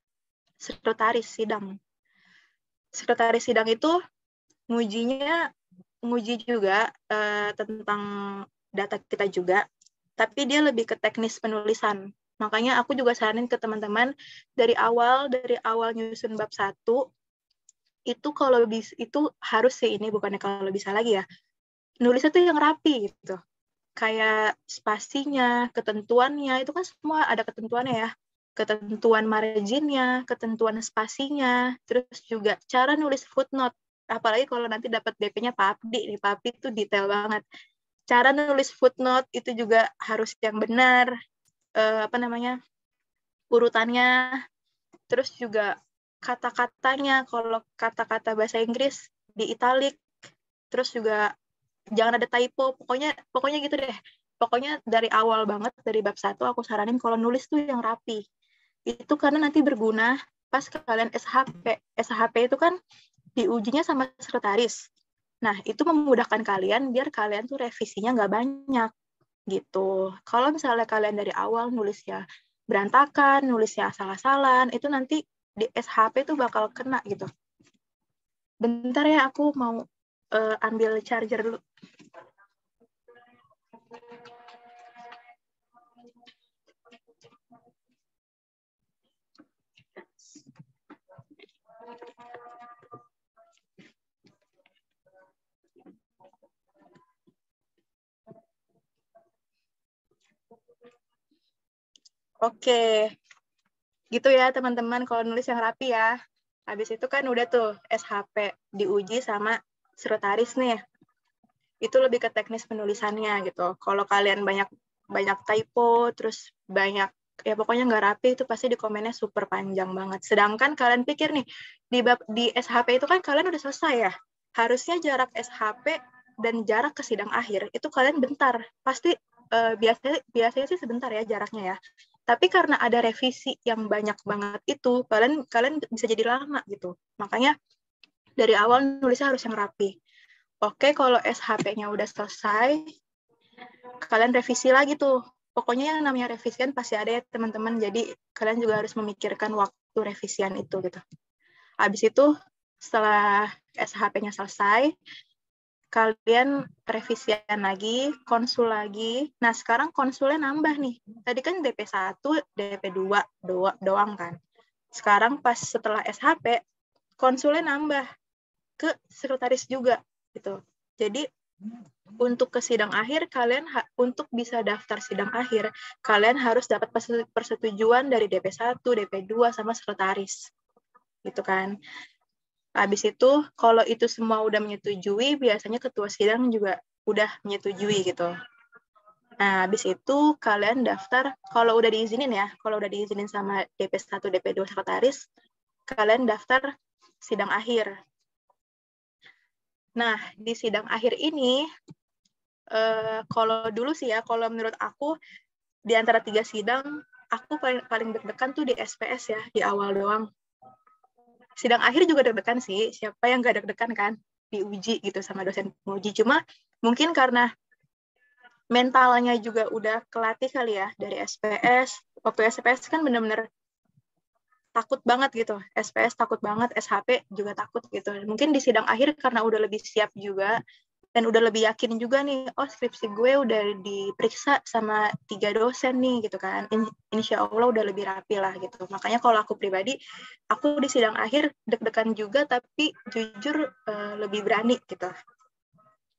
sekretaris sidang. Sekretaris sidang itu nguji juga tentang data kita juga, tapi dia lebih ke teknis penulisan. Makanya aku juga saranin ke teman-teman dari awal nyusun bab 1 itu kalau itu harus sih, ini bukannya kalau bisa lagi ya. Nulisnya tuh yang rapi gitu. Kayak spasinya, ketentuannya, itu kan semua ada ketentuannya ya. Ketentuan marginnya, ketentuan spasinya, terus juga cara nulis footnote. Apalagi kalau nanti dapat DP-nya Pak Abdi, nih Pak Abdi itu detail banget. cara nulis footnote itu juga harus yang benar, urutannya, terus juga kata-katanya, kalau kata-kata bahasa Inggris di italic, terus juga jangan ada typo, pokoknya gitu deh. Pokoknya dari awal banget, dari bab 1 aku saranin kalau nulis tuh yang rapi. Itu karena nanti berguna pas kalian SHP. SHP itu kan diujinya sama sekretaris. Nah, itu memudahkan kalian biar kalian tuh revisinya nggak banyak gitu. Kalau misalnya kalian dari awal nulisnya berantakan, nulisnya asal-asalan, itu nanti di SHP tuh bakal kena gitu. Bentar ya, aku mau ambil charger dulu. Oke, gitu ya teman-teman kalau nulis yang rapi ya. Habis itu kan udah tuh SHP diuji sama sekretaris nih. Itu lebih ke teknis penulisannya gitu. Kalau kalian banyak typo, terus banyak ya pokoknya nggak rapi, itu pasti di komennya super panjang banget. Sedangkan kalian pikir nih di SHP itu kan kalian udah selesai ya. Harusnya jarak SHP dan jarak ke sidang akhir itu kalian bentar. Pasti biasanya sih sebentar ya jaraknya ya. Tapi karena ada revisi yang banyak banget itu, kalian bisa jadi lama gitu. Makanya dari awal nulisnya harus yang rapi. Oke, kalau SHP-nya udah selesai, kalian revisi lagi tuh. Pokoknya yang namanya revisian pasti ada ya teman-teman. Jadi kalian juga harus memikirkan waktu revisian itu gitu. Habis itu setelah SHP-nya selesai, kalian revisian lagi, konsul lagi. Nah, sekarang konsulnya nambah nih. Tadi kan DP1, DP2 doang kan. Sekarang pas setelah SHP, konsulnya nambah ke sekretaris juga gitu. Jadi untuk ke sidang akhir, untuk bisa daftar sidang akhir, kalian harus dapat persetujuan dari DP1, DP2 sama sekretaris. Gitu kan. Habis itu, kalau itu semua udah menyetujui, biasanya ketua sidang juga udah menyetujui gitu. Nah, habis itu kalian daftar, kalau udah diizinin ya, kalau udah diizinin sama DP1, DP2 sekretaris, kalian daftar sidang akhir. Nah, di sidang akhir ini, kalau dulu sih ya, kalau menurut aku, di antara 3 sidang, aku paling deg-degan tuh di SPS ya, di awal doang. Sidang akhir juga deg-degan sih, siapa yang gak deg-degan kan, diuji gitu sama dosen penguji. Cuma mungkin karena mentalnya juga udah kelatih kali ya, dari SPS. Waktu SPS kan bener-bener takut banget gitu, SPS takut banget, SHP juga takut gitu. Mungkin di sidang akhir karena udah lebih siap juga, dan udah lebih yakin juga nih, oh skripsi gue udah diperiksa sama 3 dosen nih gitu kan, insya Allah udah lebih rapi lah gitu. Makanya kalau aku pribadi, aku di sidang akhir deg-degan juga, tapi jujur lebih berani gitu.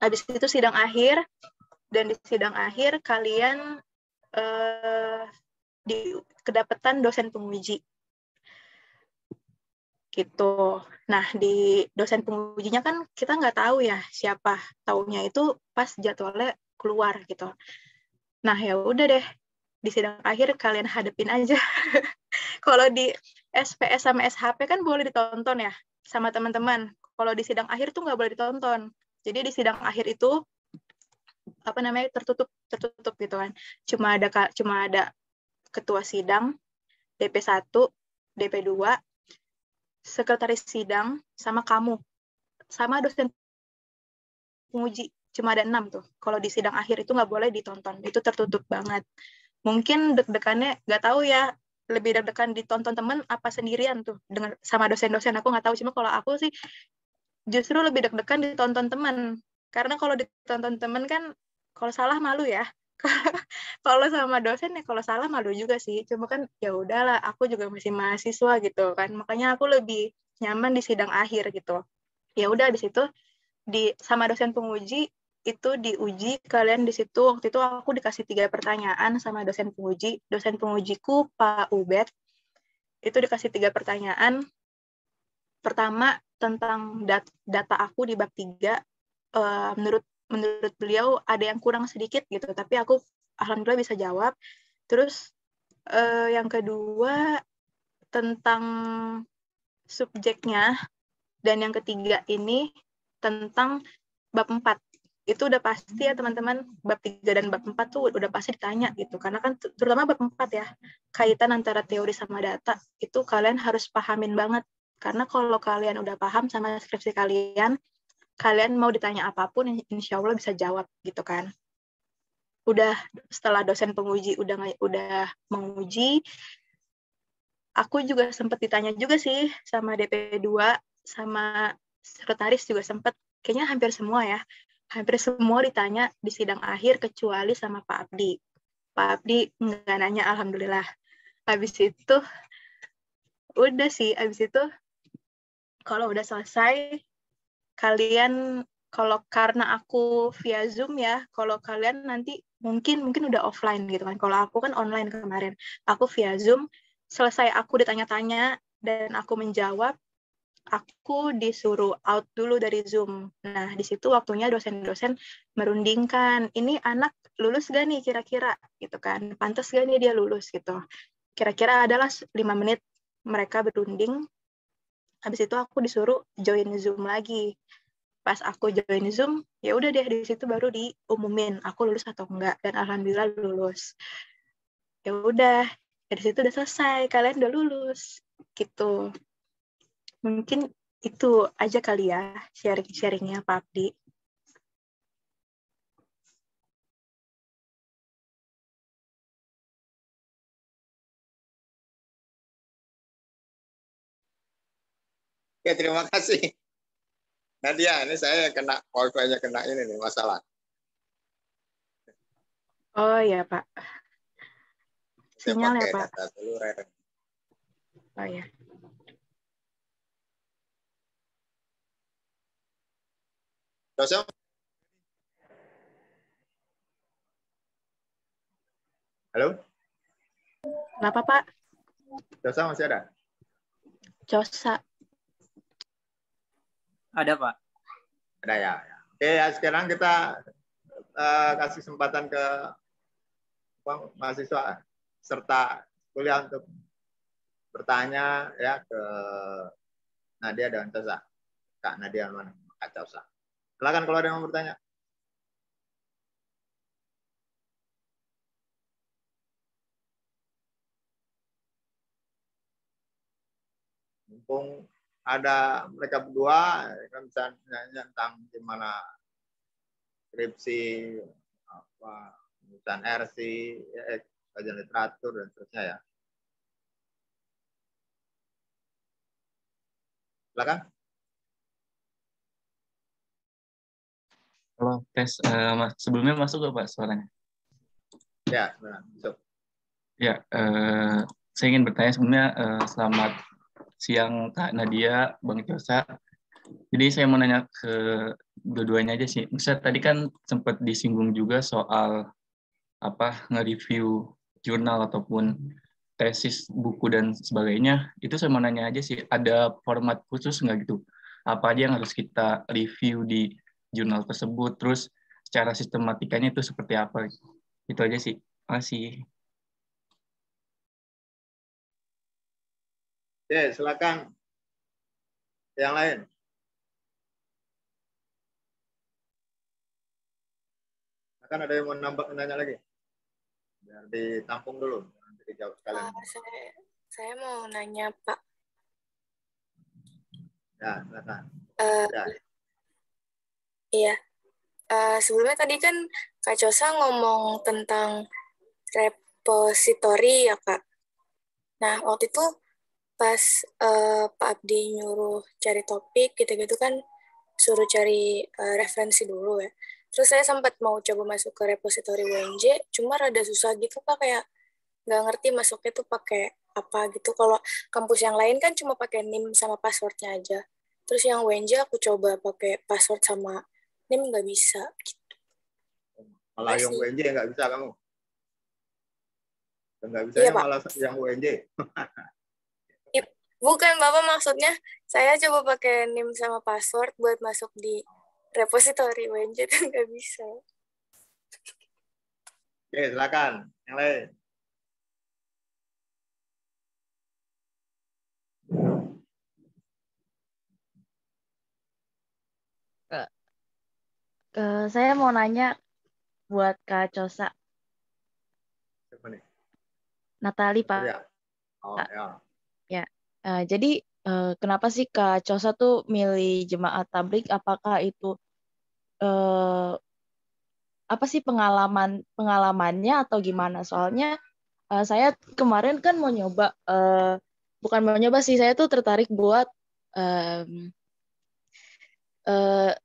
Habis itu sidang akhir, dan di sidang akhir kalian kedapatan dosen penguji gitu. Nah, di dosen pengujinya kan kita nggak tahu ya siapa. Taunya itu pas jadwalnya keluar gitu. Nah, ya udah deh. Di sidang akhir kalian hadepin aja. Kalau di SPS sama SHP kan boleh ditonton ya sama teman-teman. Kalau di sidang akhir tuh nggak boleh ditonton. Jadi di sidang akhir itu tertutup gitu kan. Cuma ada ketua sidang, DP1, DP2, sekretaris sidang, sama kamu, sama dosen penguji. Cuma ada 6 tuh. Kalau di sidang akhir itu nggak boleh ditonton. Itu tertutup banget. Mungkin deg-degannya nggak tahu ya, lebih deg-degan ditonton temen apa sendirian tuh dengan sama dosen-dosen, aku nggak tahu. Cuma kalau aku sih justru lebih deg-degan ditonton temen. Karena kalau ditonton temen kan, kalau salah malu ya. Kalau sama dosen ya kalau salah malu juga sih. Cuma kan ya udahlah, aku juga masih mahasiswa gitu kan. Makanya aku lebih nyaman di sidang akhir gitu. Ya udah di situ sama dosen penguji itu diuji kalian di situ. Waktu itu aku dikasih 3 pertanyaan sama dosen penguji. Dosen pengujiku Pak Ubed itu dikasih 3 pertanyaan. Pertama tentang data aku di bab 3. Menurut menurut beliau ada yang kurang sedikit gitu, tapi aku alhamdulillah bisa jawab. Terus yang kedua tentang subjeknya, dan yang ketiga ini tentang bab 4. Itu udah pasti ya teman-teman, bab 3 dan bab 4 tuh udah pasti ditanya gitu. Karena kan terutama bab 4 ya, kaitan antara teori sama data, itu kalian harus pahamin banget. Karena kalau kalian udah paham sama skripsi kalian mau ditanya apapun, insya Allah bisa jawab gitu kan. Udah setelah dosen penguji udah menguji, aku juga sempat ditanya juga sih sama DP2, sama sekretaris juga sempat, kayaknya hampir semua ya, hampir semua ditanya di sidang akhir kecuali sama Pak Abdi. Pak Abdi nggak nanya, alhamdulillah. Habis itu, udah sih, habis itu kalau udah selesai, kalian, kalau karena aku via Zoom ya, kalau kalian nanti mungkin udah offline gitu kan. Kalau aku kan online kemarin, aku via Zoom, selesai aku ditanya-tanya dan aku menjawab, aku disuruh out dulu dari Zoom. Nah, di situ waktunya dosen-dosen merundingkan, ini anak lulus gak nih kira-kira gitu kan, pantas gak nih dia lulus gitu. Kira-kira adalah 5 menit mereka berunding, habis itu aku disuruh join Zoom lagi. Pas aku join Zoom, ya udah deh, di situ baru diumumin aku lulus atau enggak, dan alhamdulillah lulus. Ya udah, dari situ udah selesai, kalian udah lulus gitu. Mungkin itu aja kali ya sharing-sharingnya Pak Abdi. Oke, terima kasih. Nadia, ini saya kena wifi-nya kena ini nih masalah. Oh ya Pak. Saya Sinyal ya pakai Pak. data seluler. Oh ya. Dosen, halo? Kenapa Pak? Dosen masih ada? Josa. Ada Pak. Ada ya. Oke, ya, sekarang kita kasih kesempatan ke mahasiswa serta kuliah untuk bertanya ya ke Nadia dan Casa. Kak Nadia mana? Kak Casa. Silakan kalau ada yang mau bertanya. Mumpung ada mereka berdua, kan bisa nanya tentang gimana skripsi, apa, penulisan RC, kajian literatur dan seterusnya ya. Silakan. Halo, tes. Sebelumnya masuk nggak Pak suaranya? Ya, benar. Masuk. Ya, saya ingin bertanya sebelumnya, selamat siang Kak Nadia, Bang Josa. Jadi saya mau nanya ke dua-duanya aja sih. Misalnya tadi kan sempat disinggung juga soal nge-review jurnal ataupun tesis, buku dan sebagainya. Itu saya mau nanya aja sih, ada format khusus nggak gitu? Apa aja yang harus kita review di jurnal tersebut? Terus secara sistematikanya itu seperti apa? Itu aja sih. Makasih. Oke, silakan. Yang lain. Akan ada yang mau nanya lagi? Biar ditampung dulu. Nanti dijawab sekalian. Saya mau nanya Pak. Ya, silakan. Ya. Iya. Sebelumnya tadi kan Kak Cosa ngomong tentang repositori ya Kak. Nah, waktu itu pas Pak Abdi nyuruh cari topik gitu-gitu kan, suruh cari referensi dulu ya. Terus saya sempat mau coba masuk ke repositori WNJ, cuma rada susah gitu Pak, kayak nggak ngerti masuknya tuh pakai apa gitu. Kalau kampus yang lain kan cuma pakai NIM sama passwordnya aja. Terus yang WNJ aku coba pakai password sama NIM nggak bisa. Gitu. Malah yang UNJ nggak bisa kamu. Nggak bisa Iya, ya, malah yang UNJ. Bukan Bapak, maksudnya saya coba pakai NIM sama password buat masuk di repositori WNJ itu nggak bisa. Oke, silakan. Yang lain. Saya mau nanya buat Kak Chosa. Siapa nih? Natali, Pak. Ya. Oh, ya. Ya. Jadi kenapa sih Kak Chosa tuh milih jemaat tabligh? Apakah itu apa sih pengalamannya atau gimana? Soalnya saya kemarin kan mau nyoba, bukan mau nyoba sih, saya tuh tertarik buat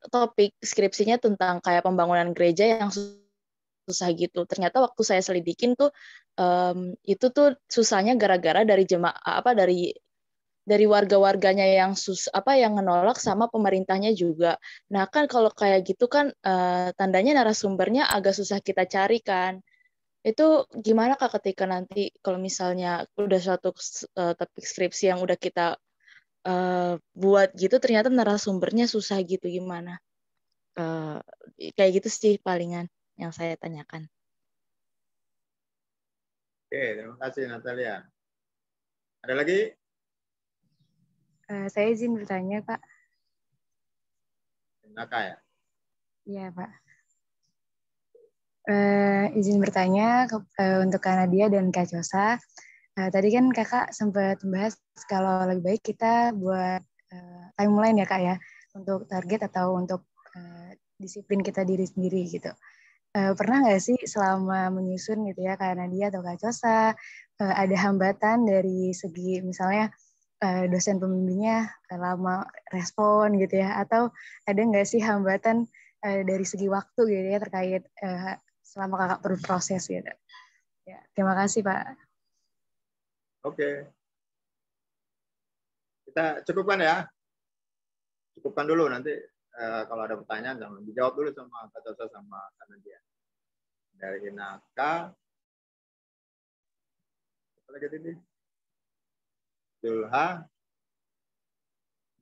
topik skripsinya tentang kayak pembangunan gereja yang susah gitu. Ternyata waktu saya selidikin tuh itu tuh susahnya gara-gara dari jemaah dari warga-warganya yang yang menolak sama pemerintahnya juga. Nah, kan kalau kayak gitu kan tandanya narasumbernya agak susah kita cari kan. Itu gimana Kak ketika nanti kalau misalnya udah suatu topik skripsi yang udah kita buat gitu ternyata narasumbernya susah gitu gimana? Kayak gitu sih palingan yang saya tanyakan. Oke, terima kasih Natalia. Ada lagi? Saya izin bertanya, Pak. Naka ya? Iya, Pak. Izin bertanya untuk Kak Nadia dan Kak Chosa. Tadi kan Kakak sempat membahas kalau lebih baik kita buat timeline ya Kak ya, untuk target atau untuk disiplin kita diri sendiri gitu. Pernah nggak sih selama menyusun gitu ya Kak Nadia atau Kak Chosa, ada hambatan dari segi misalnya dosen pembimbingnya lama respon gitu ya, atau ada nggak sih hambatan dari segi waktu gitu ya terkait selama Kakak berproses gitu. Ya, terima kasih Pak. Oke. Kita cukupkan ya. Cukupkan dulu nanti kalau ada pertanyaan jangan dijawab dulu sama Kak Chosa sama Kak Nadia. Dari Inaka. Apa lagi ini? Julha.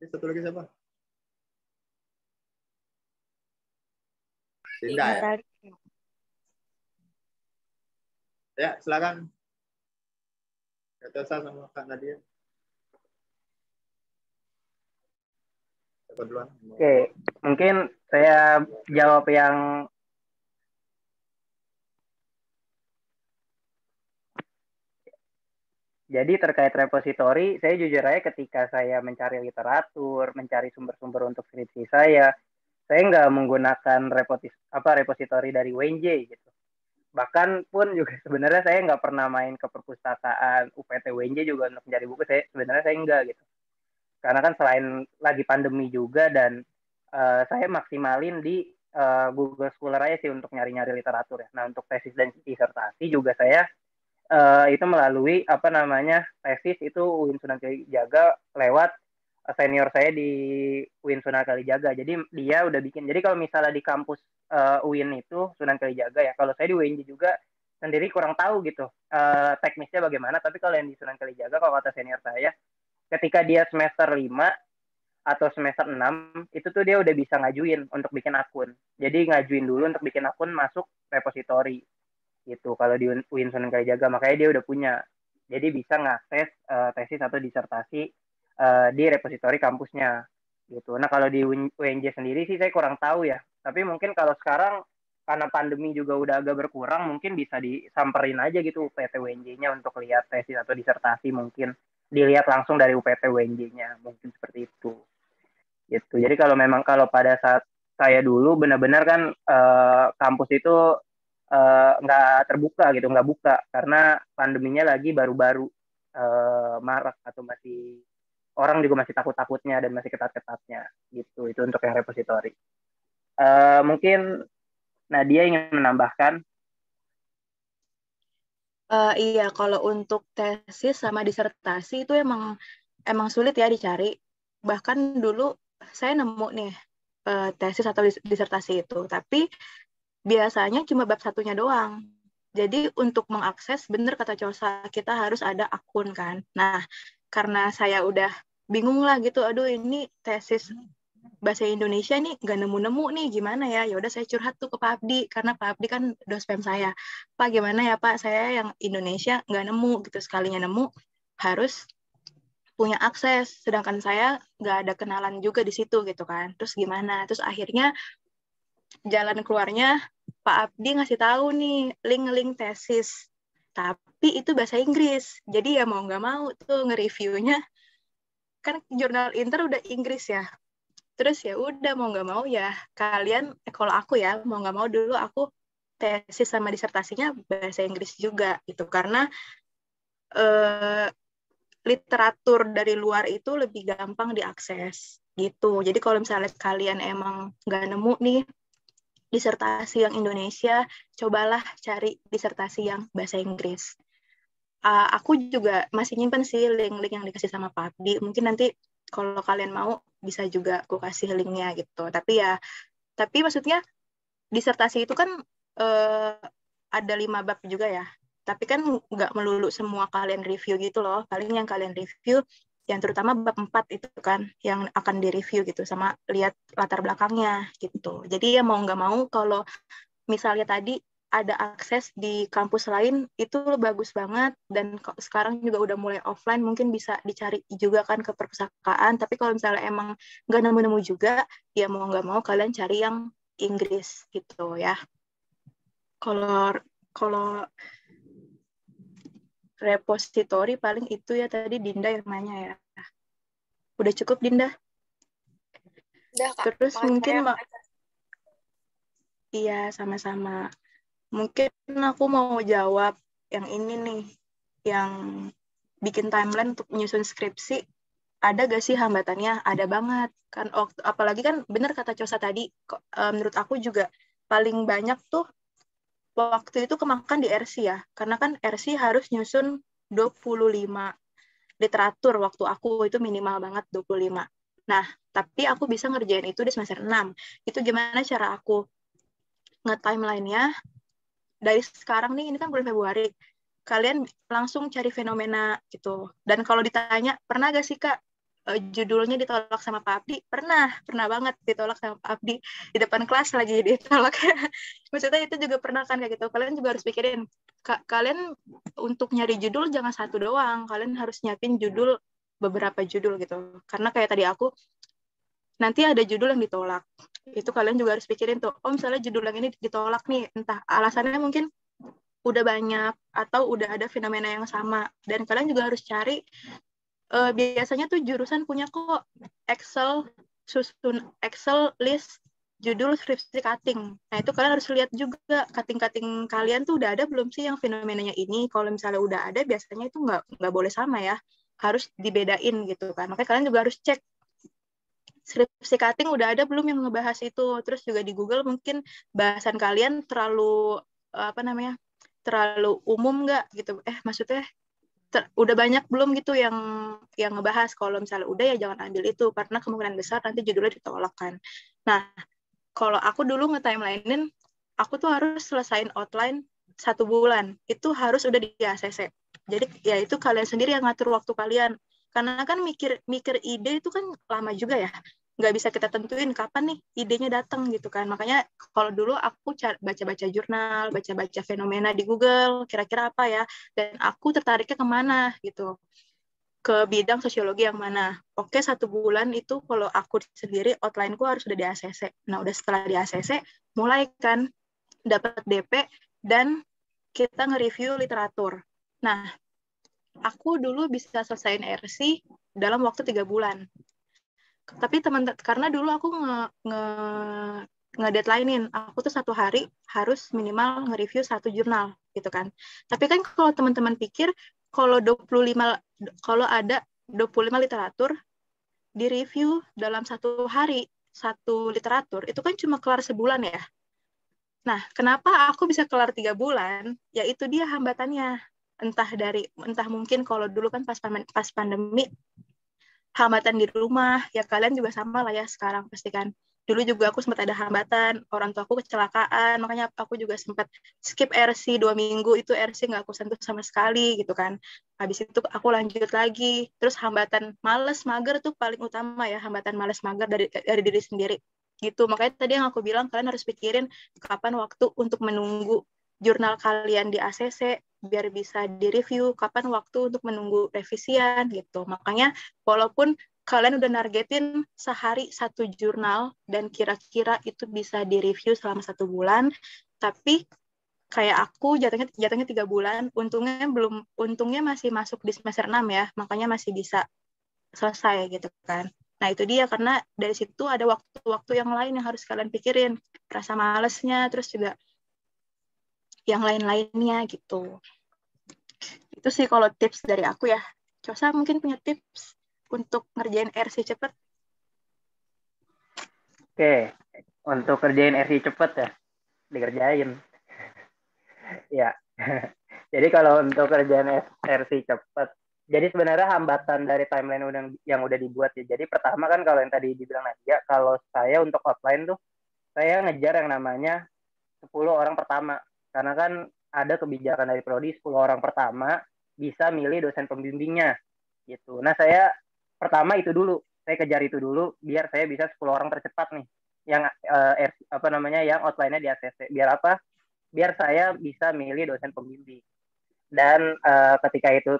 Ini satu lagi siapa? Dinda ya? Ya, silakan. Kak Chosa sama Kak Nadia. Siapa duluan? Oke, mungkin saya jawab yang jadi terkait repositori, saya jujur aja ketika saya mencari literatur, mencari sumber-sumber untuk skripsi saya nggak menggunakan repositori dari WNJ gitu. Bahkan pun juga sebenarnya saya nggak pernah main ke perpustakaan UPT WNJ juga untuk mencari buku. Sebenarnya saya enggak gitu. Karena kan selain lagi pandemi juga dan saya maksimalin di Google Scholar aja sih untuk nyari-nyari literatur ya. Nah untuk tesis dan disertasi juga saya itu melalui tesis itu UIN Sunan Kalijaga lewat senior saya di UIN Sunan Kalijaga. Jadi dia udah bikin. Jadi kalau misalnya di kampus UIN itu Sunan Kalijaga ya, kalau saya di UIN juga sendiri kurang tahu gitu teknisnya bagaimana. Tapi kalau yang di Sunan Kalijaga, kalau kata senior saya, ketika dia semester 5 atau semester 6 itu tuh dia udah bisa ngajuin untuk bikin akun. Jadi ngajuin dulu untuk bikin akun masuk repositori gitu kalau di UIN Sunan Kalijaga, makanya dia udah punya, jadi bisa ngakses tesis atau disertasi di repositori kampusnya gitu. Nah kalau di UNJ sendiri sih saya kurang tahu ya, tapi mungkin kalau sekarang karena pandemi juga udah agak berkurang, mungkin bisa disamperin aja gitu UPT UNJ-nya untuk lihat tesis atau disertasi, mungkin dilihat langsung dari UPT UNJ-nya, mungkin seperti itu gitu. Jadi kalau pada saat saya dulu benar-benar kan kampus itu nggak terbuka gitu, nggak buka karena pandeminya lagi baru-baru marak atau masih orang juga masih takut-takutnya dan masih ketat-ketatnya gitu. Itu untuk yang repositori. Mungkin Nadia ingin menambahkan? Iya, kalau untuk tesis sama disertasi itu emang sulit ya dicari. Bahkan dulu saya nemu nih tesis atau disertasi itu, tapi biasanya cuma bab satunya doang. Jadi untuk mengakses, bener kata Chosa, kita harus ada akun kan. Nah, karena saya udah bingung lah gitu, aduh ini tesis bahasa Indonesia nih nggak nemu-nemu nih, gimana ya? Ya udah saya curhat tuh ke Pak Abdi, karena Pak Abdi kan dospem saya. Pak, gimana ya Pak, saya yang Indonesia nggak nemu gitu, sekalinya nemu harus punya akses, sedangkan saya nggak ada kenalan juga di situ gitu kan. Terus gimana? Terus akhirnya jalan keluarnya Pak Abdi ngasih tahu nih link-link tesis, tapi itu bahasa Inggris. Jadi ya mau nggak mau tuh nge-reviewnya, kan jurnal inter udah Inggris ya. Terus ya udah mau nggak mau ya kalian, kalau aku ya mau nggak mau dulu aku tesis sama disertasinya bahasa Inggris juga gitu, karena literatur dari luar itu lebih gampang diakses gitu. Jadi kalau misalnya kalian emang nggak nemu nih disertasi yang Indonesia, cobalah cari disertasi yang bahasa Inggris. Aku juga masih nyimpen sih link-link yang dikasih sama Pak Abdi. Mungkin nanti kalau kalian mau bisa juga aku kasih linknya gitu. Tapi maksudnya disertasi itu kan ada 5 bab juga ya. Tapi kan nggak melulu semua kalian review gitu loh. Paling yang kalian review yang terutama bab 4 itu kan yang akan direview gitu, sama lihat latar belakangnya gitu. Jadi ya mau nggak mau kalau misalnya tadi ada akses di kampus lain itu bagus banget, dan sekarang juga udah mulai offline, mungkin bisa dicari juga kan ke perpustakaan. Tapi kalau misalnya emang nggak nemu-nemu juga, ya mau nggak mau kalian cari yang Inggris gitu ya. Kalau repository paling itu ya, tadi Dinda yang nanya ya. Udah cukup Dinda? Udah, Kak. Terus mungkin Makasih. iya sama-sama. Mungkin aku mau jawab yang ini nih, yang bikin timeline untuk menyusun skripsi. Ada gak sih hambatannya? Ada banget. Kan apalagi kan benar kata Cosa tadi, menurut aku juga paling banyak tuh waktu itu kemakan di RC ya. Karena kan RC harus nyusun 25 literatur, waktu aku itu minimal banget 25. Nah, tapi aku bisa ngerjain itu di semester 6. Itu gimana cara aku nge-timeline-nya? Dari sekarang nih, ini kan bulan Februari, kalian langsung cari fenomena gitu. Dan kalau ditanya, pernah gak sih Kak judulnya ditolak sama Pak Abdi? Pernah banget ditolak sama Pak Abdi. Di depan kelas lagi ditolak. Maksudnya itu juga pernah kan kayak gitu. Kalian juga harus pikirin, kalian untuk nyari judul jangan satu doang. Kalian harus nyiapin judul, beberapa judul gitu. Karena kayak tadi aku, nanti ada judul yang ditolak. Itu kalian juga harus pikirin tuh, oh misalnya judul yang ini ditolak nih, entah alasannya mungkin udah banyak atau udah ada fenomena yang sama. Dan kalian juga harus cari, biasanya tuh jurusan punya kok Excel list judul skripsi cutting. Nah itu kalian harus lihat juga cutting-cutting kalian tuh udah ada belum sih yang fenomenanya ini. Kalau misalnya udah ada, biasanya itu nggak boleh sama ya, harus dibedain gitu kan. Makanya kalian juga harus cek skripsi cutting udah ada belum yang ngebahas itu. Terus juga di Google mungkin bahasan kalian terlalu terlalu umum nggak gitu. Maksudnya udah banyak belum gitu yang ngebahas. Kalau misalnya udah, ya jangan ambil itu, karena kemungkinan besar nanti judulnya ditolak kan. Nah, kalau aku dulu nge-timelinein, aku tuh harus selesain outline 1 bulan. Itu harus udah di ACC. Jadi ya itu kalian sendiri yang ngatur waktu kalian. Karena kan mikir ide itu kan lama juga ya. Nggak bisa kita tentuin kapan nih idenya datang gitu kan. Makanya kalau dulu aku baca-baca jurnal, baca-baca fenomena di Google, kira-kira apa ya. Dan aku tertariknya kemana gitu. Ke bidang sosiologi yang mana. Oke, 1 bulan itu kalau aku sendiri outline-ku harus udah di ACC. Nah, udah setelah di ACC, mulai kan dapat DP dan kita nge-review literatur. Nah, aku dulu bisa selesaiin RC dalam waktu 3 bulan. Tapi karena dulu aku nge-deadline-in, aku tuh 1 hari harus minimal nge-review 1 jurnal gitu kan. Tapi kan kalau teman-teman pikir, kalau ada 25 literatur di review dalam 1 hari 1 literatur, itu kan cuma kelar sebulan ya. Nah, kenapa aku bisa kelar 3 bulan? Ya itu dia hambatannya. Entah mungkin kalau dulu kan pas pandemi, hambatan di rumah, ya kalian juga sama lah ya sekarang pasti kan. dulu juga aku sempat ada hambatan, orang tua aku kecelakaan, makanya aku juga sempat skip RC 2 minggu, itu RC nggak aku sentuh sama sekali gitu kan. Habis itu aku lanjut lagi, terus hambatan males mager tuh paling utama ya, hambatan males mager dari diri sendiri gitu. Makanya tadi yang aku bilang kalian harus pikirin kapan waktu untuk menunggu jurnal kalian di ACC biar bisa direview, kapan waktu untuk menunggu revisian gitu. Makanya walaupun kalian udah nargetin sehari 1 jurnal dan kira-kira itu bisa direview selama 1 bulan, tapi kayak aku jatuhnya 3 bulan, untungnya masih masuk di semester 6 ya, makanya masih bisa selesai gitu kan. Nah itu dia, karena dari situ ada waktu-waktu yang lain yang harus kalian pikirin, rasa malesnya, terus juga yang lain-lainnya gitu. Itu sih kalau tips dari aku ya. Cosa mungkin punya tips untuk ngerjain RC cepet? Oke, untuk kerjain RC cepet ya, dikerjain. Ya, jadi kalau untuk kerjaan RC cepet, jadi sebenarnya hambatan dari timeline yang udah dibuat ya. Jadi pertama kan kalau yang tadi dibilang Nadia, kalau saya untuk offline tuh, saya ngejar yang namanya 10 orang pertama. Karena kan ada kebijakan dari Prodi 10 orang pertama bisa milih dosen pembimbingnya gitu. Nah, saya pertama itu dulu, saya kejar itu dulu biar saya bisa 10 orang tercepat nih yang yang outline-nya di ACC. Biar apa? Biar saya bisa milih dosen pembimbing. Dan ketika itu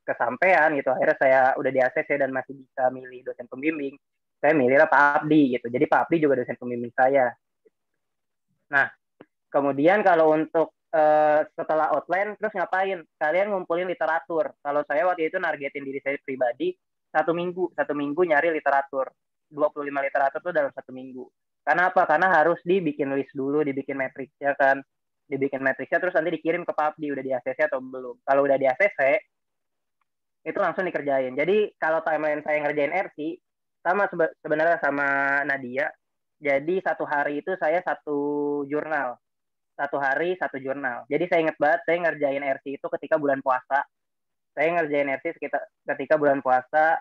kesampaian gitu, akhirnya saya udah di ACC dan masih bisa milih dosen pembimbing, saya milihlah Pak Abdi gitu. Jadi Pak Abdi juga dosen pembimbing saya. Nah, kemudian kalau untuk setelah outline, terus ngapain? Kalian ngumpulin literatur. Kalau saya waktu itu nargetin diri saya pribadi, 1 minggu nyari literatur. 25 literatur itu dalam 1 minggu. Karena apa? Karena harus dibikin list dulu, dibikin matriksnya kan. Dibikin matriksnya, terus nanti dikirim ke PABDI, udah di ACC atau belum. Kalau udah di ACC, itu langsung dikerjain. Jadi kalau timeline saya ngerjain RC, sama sebenarnya sama Nadia. Jadi 1 hari itu saya 1 jurnal. 1 hari 1 jurnal. Jadi saya ingat banget, saya ngerjain RC itu ketika bulan puasa. Saya ngerjain RC ketika bulan puasa.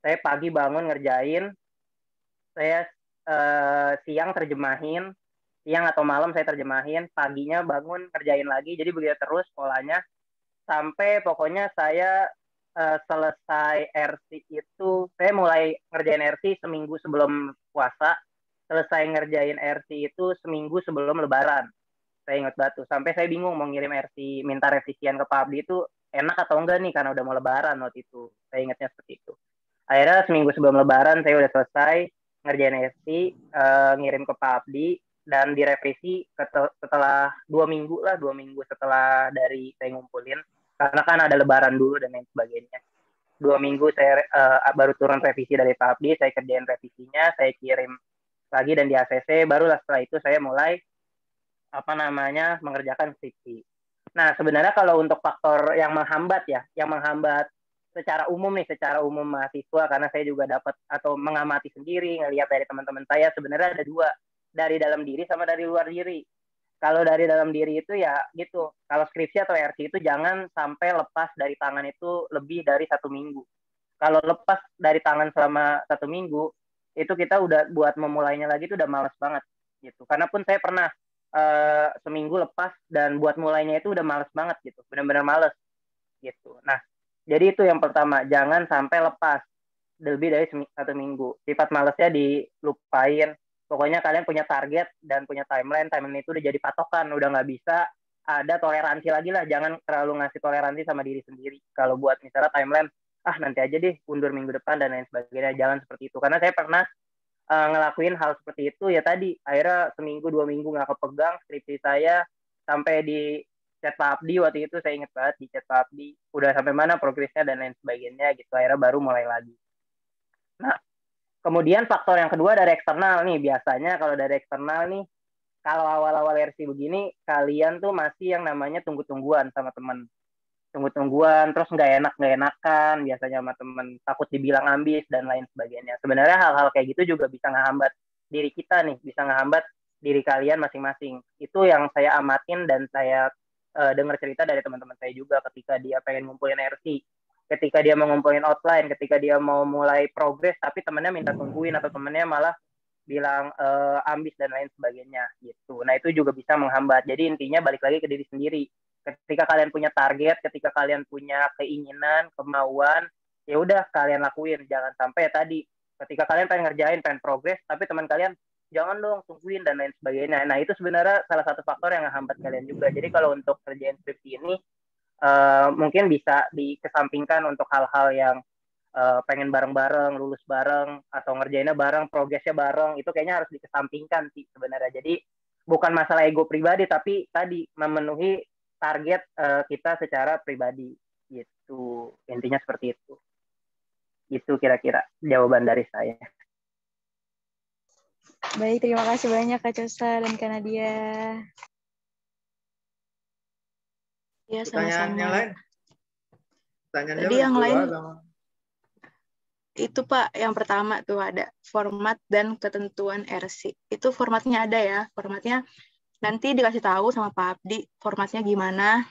Saya pagi bangun ngerjain. Saya siang terjemahin. Siang atau malam saya terjemahin. Paginya bangun ngerjain lagi. Jadi begitu terus polanya. Sampai pokoknya saya selesai RC itu, saya mulai ngerjain RC seminggu sebelum puasa. Selesai ngerjain RC itu seminggu sebelum Lebaran. Saya ingat batu. Sampai saya bingung mau ngirim RC, minta revisian ke Pak Abdi itu enak atau enggak nih, karena udah mau Lebaran waktu itu. Saya ingatnya seperti itu. Akhirnya seminggu sebelum Lebaran saya udah selesai ngerjain RC, ngirim ke Pak Abdi, dan direvisi setelah 2 minggu lah, 2 minggu setelah dari saya ngumpulin. Karena kan ada Lebaran dulu dan lain sebagainya. 2 minggu saya baru turun revisi dari Pak Abdi, saya kerjain revisinya, saya kirim lagi dan di ACC, barulah setelah itu saya mulai mengerjakan skripsi. Nah, sebenarnya kalau untuk faktor yang menghambat secara umum mahasiswa, karena saya juga dapat atau mengamati sendiri, ngelihat dari teman-teman saya, sebenarnya ada 2, dari dalam diri sama dari luar diri. Kalau dari dalam diri itu ya gitu, kalau skripsi atau RC itu jangan sampai lepas dari tangan itu lebih dari 1 minggu. Kalau lepas dari tangan selama 1 minggu, itu kita udah buat memulainya lagi itu udah males banget gitu. Karena pun saya pernah seminggu lepas dan buat mulainya itu udah males banget gitu, benar-benar males gitu. Nah, jadi itu yang pertama, jangan sampai lepas lebih dari 1 minggu. Sifat malesnya dilupain. Pokoknya kalian punya target dan punya timeline itu udah jadi patokan, udah nggak bisa ada toleransi lagi lah. Jangan terlalu ngasih toleransi sama diri sendiri. Kalau buat misalnya timeline, nanti aja deh, undur minggu depan dan lain sebagainya. Jangan seperti itu. Karena saya pernah ngelakuin hal seperti itu ya tadi. Akhirnya seminggu 2 minggu nggak kepegang skripsi saya, sampai di chat Pak Abdi waktu itu, saya ingat banget di chat Pak Abdi udah sampai mana progresnya dan lain sebagainya gitu. Akhirnya baru mulai lagi. Nah, kemudian faktor yang kedua dari eksternal nih. Biasanya kalau dari eksternal nih, kalau awal-awal RC begini, kalian tuh masih yang namanya tunggu-tungguan sama teman. Tunggu-tungguan, terus nggak enakan biasanya sama temen, takut dibilang ambis dan lain sebagainya. Sebenarnya hal-hal kayak gitu juga bisa ngehambat diri kita nih, bisa ngehambat diri kalian masing-masing. Itu yang saya amatin dan saya dengar cerita dari teman-teman saya juga ketika dia pengen ngumpulin RC, ketika dia mau ngumpulin outline, ketika dia mau mulai progres, tapi temennya minta tungguin atau temennya malah bilang ambis dan lain sebagainya gitu. Nah itu juga bisa menghambat. Jadi intinya balik lagi ke diri sendiri. Ketika kalian punya target, ketika kalian punya keinginan, kemauan, ya udah kalian lakuin. Jangan sampai ya tadi, ketika kalian pengen ngerjain, pengen progres, tapi teman kalian jangan dong tungguin dan lain sebagainya. Nah itu sebenarnya salah satu faktor yang menghambat kalian juga. Jadi kalau untuk kerjaan skripsi ini mungkin bisa dikesampingkan untuk hal-hal yang pengen bareng-bareng, lulus bareng, atau ngerjainnya bareng, progresnya bareng, itu kayaknya harus dikesampingkan sih sebenarnya. Jadi bukan masalah ego pribadi, tapi tadi memenuhi target kita secara pribadi gitu. Intinya seperti itu. Itu kira-kira jawaban dari saya. Baik, terima kasih banyak Kak Cosa dan Kak Nadia. Ya, Pertanyaan yang sama-sama. lain? Pertanyaannya Tadi yang lain sama. itu Pak, yang pertama tuh ada format dan ketentuan RC. Itu formatnya ada ya, formatnya nanti dikasih tahu sama Pak Abdi formatnya gimana.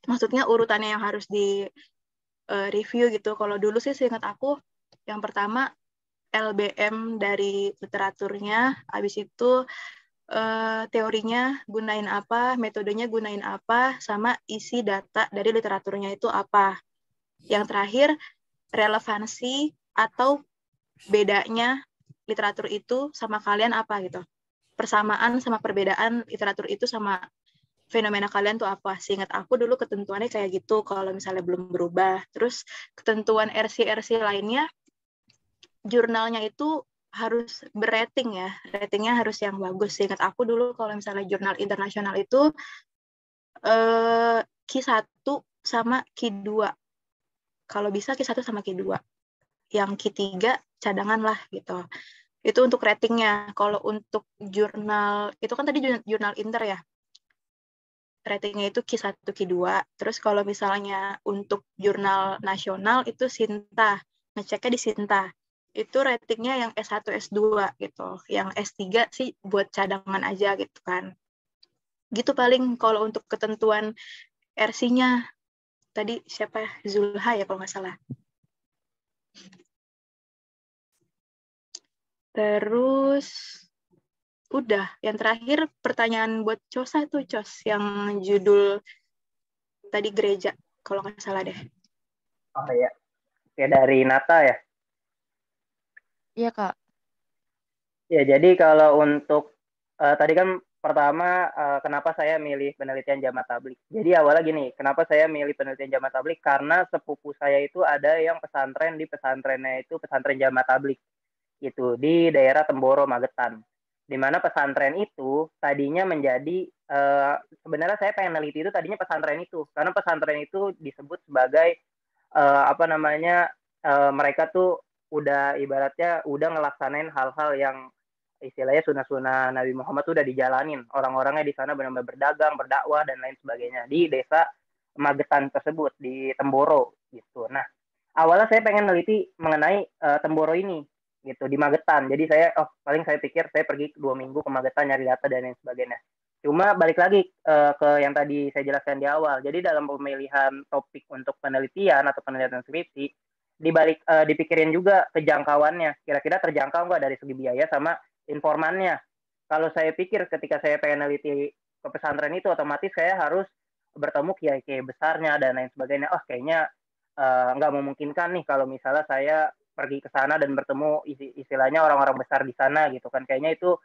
Maksudnya urutannya yang harus di review gitu. Kalau dulu sih seingat aku, yang pertama LBM dari literaturnya, habis itu teorinya gunain apa, metodenya gunain apa, sama isi data dari literaturnya itu apa. Yang terakhir, relevansi atau bedanya literatur itu sama kalian apa gitu. Persamaan sama perbedaan literatur itu sama fenomena kalian tuh apa. Seingat aku dulu ketentuannya kayak gitu kalau misalnya belum berubah. Terus ketentuan RC-RC lainnya, jurnalnya itu harus berating ya. Ratingnya harus yang bagus. Seingat aku dulu kalau misalnya jurnal internasional itu Q1 sama Q2. Kalau bisa Q1 sama Q2. Yang Q3 cadangan lah gitu. Itu untuk ratingnya. Kalau untuk jurnal, itu kan tadi jurnal inter ya. Ratingnya itu Q1, Q2. Terus kalau misalnya untuk jurnal nasional itu Sinta. Ngeceknya di Sinta. Itu ratingnya yang S1, S2 gitu. Yang S3 sih buat cadangan aja gitu kan. Gitu paling kalau untuk ketentuan RC-nya. Tadi siapa? Zulha ya kalau nggak salah. Terus udah, yang terakhir pertanyaan buat Cosa tuh, Cos, yang judul tadi gereja, kalau nggak salah deh. Oh iya, kayak dari Nata ya? Iya, Kak. Ya, jadi kalau untuk tadi kan pertama kenapa saya milih penelitian Jamaah Tabligh. Jadi awalnya gini, kenapa saya milih penelitian Jamaah Tabligh? Karena sepupu saya itu ada yang pesantren di pesantrennya itu pesantren Jamaah Tabligh itu di daerah Temboro, Magetan. Di mana pesantren itu tadinya menjadi sebenarnya saya pengen neliti itu tadinya pesantren itu karena pesantren itu disebut sebagai apa namanya mereka tuh udah ibaratnya udah ngelaksanain hal-hal yang istilahnya sunah-sunah Nabi Muhammad tuh udah dijalanin. Orang-orangnya di sana benar-benar berdagang, berdakwah dan lain sebagainya di desa Magetan tersebut di Temboro gitu. Nah, awalnya saya pengen neliti mengenai Temboro ini gitu di Magetan. Jadi saya paling saya pikir saya pergi 2 minggu ke Magetan nyari data dan lain sebagainya. Cuma balik lagi ke yang tadi saya jelaskan di awal. Jadi dalam pemilihan topik untuk penelitian atau penelitian skripsi, dipikirin juga kejangkauannya. Kira-kira terjangkau nggak dari segi biaya sama informannya. Kalau saya pikir ketika saya pengen neliti ke pesantren itu, otomatis saya harus bertemu kiai-kiai besarnya dan lain sebagainya. Oh kayaknya nggak memungkinkan nih kalau misalnya saya pergi ke sana dan bertemu istilahnya orang-orang besar di sana gitu kan. Kayaknya itu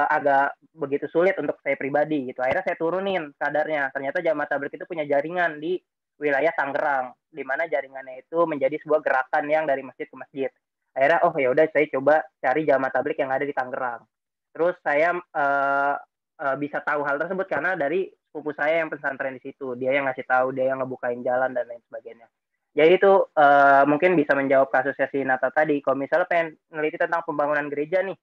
agak begitu sulit untuk saya pribadi gitu. Akhirnya saya turunin kadarnya. Ternyata Jamaah Tabligh itu punya jaringan di wilayah Tangerang, di mana jaringannya itu menjadi sebuah gerakan yang dari masjid ke masjid. Akhirnya ya udah saya coba cari Jamaah Tabligh yang ada di Tangerang. Terus saya bisa tahu hal tersebut karena dari sepupu saya yang pesantren di situ. Dia yang ngasih tahu, dia yang ngebukain jalan dan lain sebagainya. Jadi itu mungkin bisa menjawab kasusnya si Nata tadi. Kalau misalnya pengen neliti tentang pembangunan gereja nih,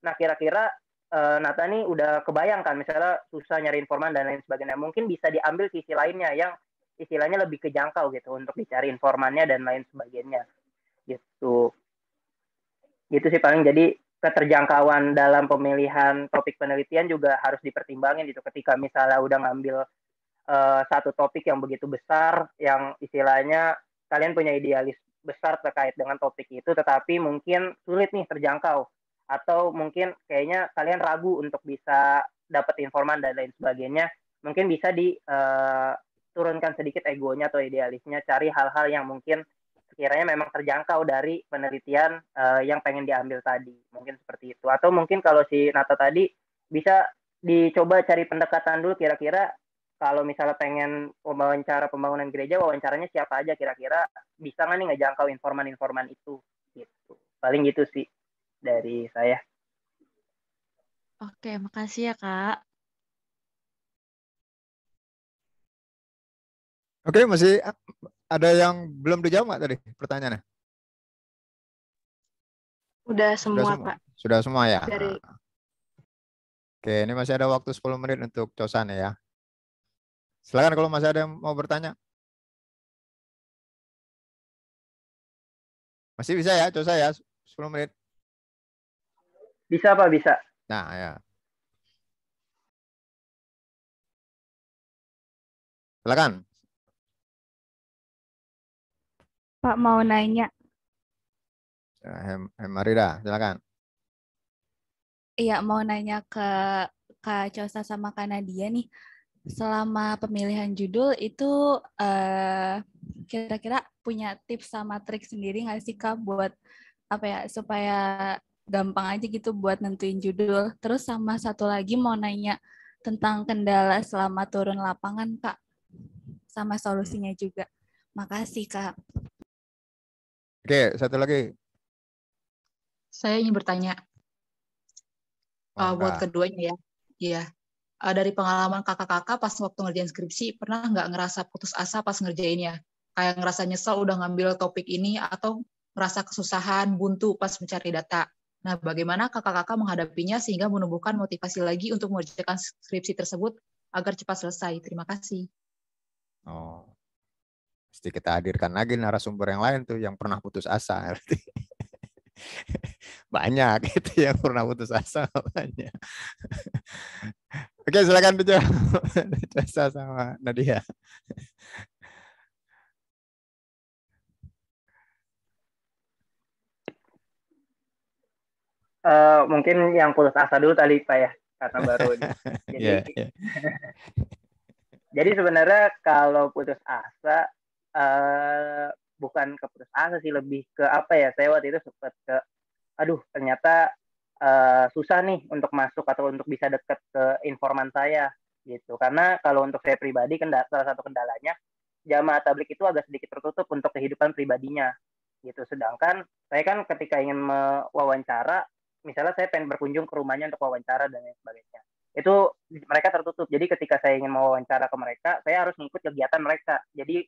nah kira-kira Nata nih udah kebayangkan misalnya susah nyari informan dan lain sebagainya. Mungkin bisa diambil sisi lainnya yang istilahnya lebih kejangkau gitu untuk dicari informannya dan lain sebagainya. Gitu. Gitu sih paling. Jadi keterjangkauan dalam pemilihan topik penelitian juga harus dipertimbangin gitu. Ketika misalnya udah ngambil satu topik yang begitu besar, yang istilahnya kalian punya idealis besar terkait dengan topik itu, tetapi mungkin sulit nih terjangkau atau mungkin kayaknya kalian ragu untuk bisa dapat informan dan lain sebagainya, mungkin bisa diturunkan sedikit egonya atau idealisnya, cari hal-hal yang mungkin sekiranya memang terjangkau dari penelitian yang pengen diambil tadi, mungkin seperti itu. Atau mungkin kalau si Nata tadi bisa dicoba cari pendekatan dulu, kira-kira kalau misalnya pengen wawancara pembangunan gereja, wawancaranya siapa aja kira-kira, bisa nggak nih ngejangkau informan-informan itu gitu. Paling gitu sih dari saya. Oke, makasih ya, Kak. Oke, masih ada yang belum dijawab nggak tadi pertanyaannya? Udah semua, Pak. Sudah semua ya? Dari Oke, ini masih ada waktu 10 menit untuk Cosan ya. Silakan kalau masih ada yang mau bertanya. Masih bisa ya, Cosa ya, 10 menit. Bisa Pak, bisa. Nah, ya. Silakan. Pak mau nanya. Marida, silakan. Iya, mau nanya ke Kak Cosa sama Kak Nadia nih. Selama pemilihan judul itu kira-kira punya tips sama trik sendiri nggak sih Kak buat apa ya supaya gampang aja gitu buat nentuin judul. Terus sama satu lagi mau nanya tentang kendala selama turun lapangan Kak, sama solusinya juga. Makasih Kak. Oke, satu lagi. Saya ingin bertanya buat keduanya ya. Iya. Dari pengalaman kakak-kakak pas waktu ngerjain skripsi, pernah nggak ngerasa putus asa pas ngerjainnya? Kayak ngerasa nyesel udah ngambil topik ini atau ngerasa kesusahan, buntu pas mencari data. Nah, bagaimana kakak-kakak menghadapinya sehingga menumbuhkan motivasi lagi untuk mengerjakan skripsi tersebut agar cepat selesai? Terima kasih. Oh, mesti kita hadirkan lagi narasumber yang lain tuh yang pernah putus asa. Banyak itu yang pernah putus asa banyak. Oke, silakan dijawab. Cosa sama Nadia. Mungkin yang putus asa dulu tadi Pak ya, karena baru ini. Jadi, jadi sebenarnya kalau putus asa bukan ke putus asa sih, lebih ke apa ya? Saya waktu itu sempat ke, aduh ternyata susah nih untuk masuk atau untuk bisa deket ke informan saya gitu. Karena kalau untuk saya pribadi, salah satu kendalanya jamaah tablik itu agak sedikit tertutup untuk kehidupan pribadinya gitu. Sedangkan saya kan ketika ingin mewawancara, misalnya saya pengen berkunjung ke rumahnya untuk wawancara dan lain sebagainya, itu mereka tertutup. Jadi ketika saya ingin mewawancara ke mereka, saya harus mengikut kegiatan mereka. Jadi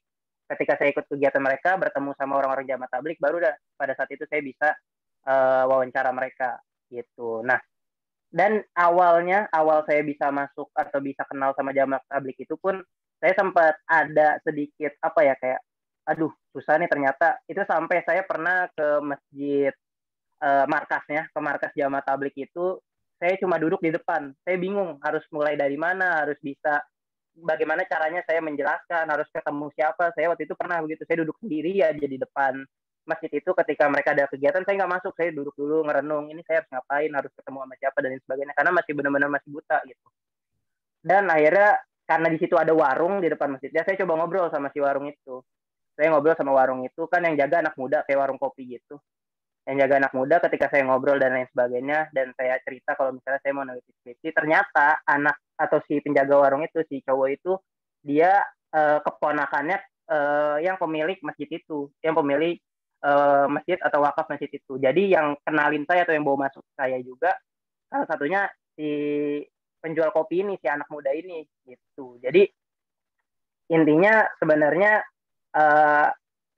ketika saya ikut kegiatan mereka, bertemu sama orang-orang jamaah tablik, baru pada saat itu saya bisa wawancara mereka gitu. Nah, dan awal saya bisa masuk atau bisa kenal sama jamaah tablik itu pun saya sempat ada sedikit apa ya, kayak aduh susah nih ternyata. Itu sampai saya pernah ke masjid ke markas jamaah tablik itu, saya cuma duduk di depan. Saya bingung harus mulai dari mana, harus bisa bagaimana caranya saya menjelaskan, harus ketemu siapa. Saya waktu itu pernah begitu, saya duduk sendiri aja di depan masjid itu. Ketika mereka ada kegiatan, saya nggak masuk, saya duduk dulu ngerenung, ini saya harus ngapain, harus ketemu sama siapa dan sebagainya, karena masih benar-benar masih buta gitu. Dan akhirnya karena di situ ada warung di depan masjidnya, saya coba ngobrol sama si warung itu. Saya ngobrol sama warung itu, kan yang jaga anak muda kayak warung kopi gitu, yang jaga anak muda. Ketika saya ngobrol dan lain sebagainya, dan saya cerita kalau misalnya saya mau neliti skripsi, ternyata anak atau si penjaga warung itu, si cowok itu, dia keponakannya yang pemilik masjid itu, yang pemilik masjid atau wakaf masjid itu. Jadi yang kenalin saya atau yang bawa masuk saya juga salah satunya si penjual kopi ini, si anak muda ini gitu. Jadi intinya sebenarnya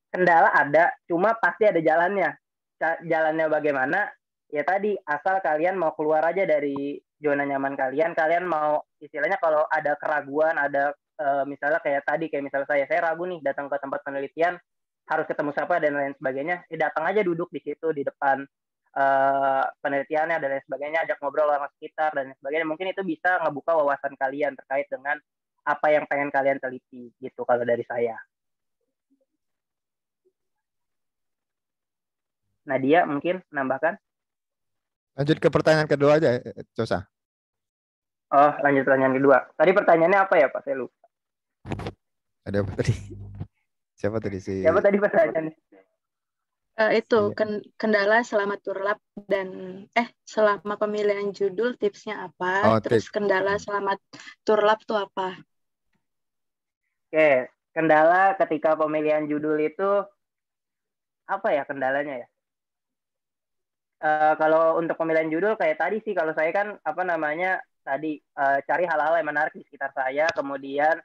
kendala ada, cuma pasti ada jalannya. Jalannya bagaimana? Ya tadi, asal kalian mau keluar aja dari zona nyaman kalian. Kalian mau istilahnya kalau ada keraguan, ada misalnya kayak tadi, kayak misalnya saya ragu nih datang ke tempat penelitian, harus ketemu siapa dan lain sebagainya. Datang aja duduk di situ di depan penelitiannya dan lain sebagainya, ajak ngobrol orang sekitar dan lain sebagainya. Mungkin itu bisa ngebuka wawasan kalian terkait dengan apa yang pengen kalian teliti gitu kalau dari saya. Nadia mungkin menambahkan? Lanjut ke pertanyaan kedua aja, Chosa. Oh, lanjut pertanyaan kedua. Tadi pertanyaannya apa ya, Pak? Saya lupa. Ada apa tadi? Siapa tadi si? Siapa tadi pertanyaannya? Itu kendala selama turlap dan selama pemilihan judul tipsnya apa? Oh, Terus tips. kendala selama turlap tuh apa? Oke, kendala ketika pemilihan judul itu apa ya kendalanya ya? Kalau untuk pemilihan judul kayak tadi sih, kalau saya kan apa namanya tadi cari hal-hal yang menarik di sekitar saya, kemudian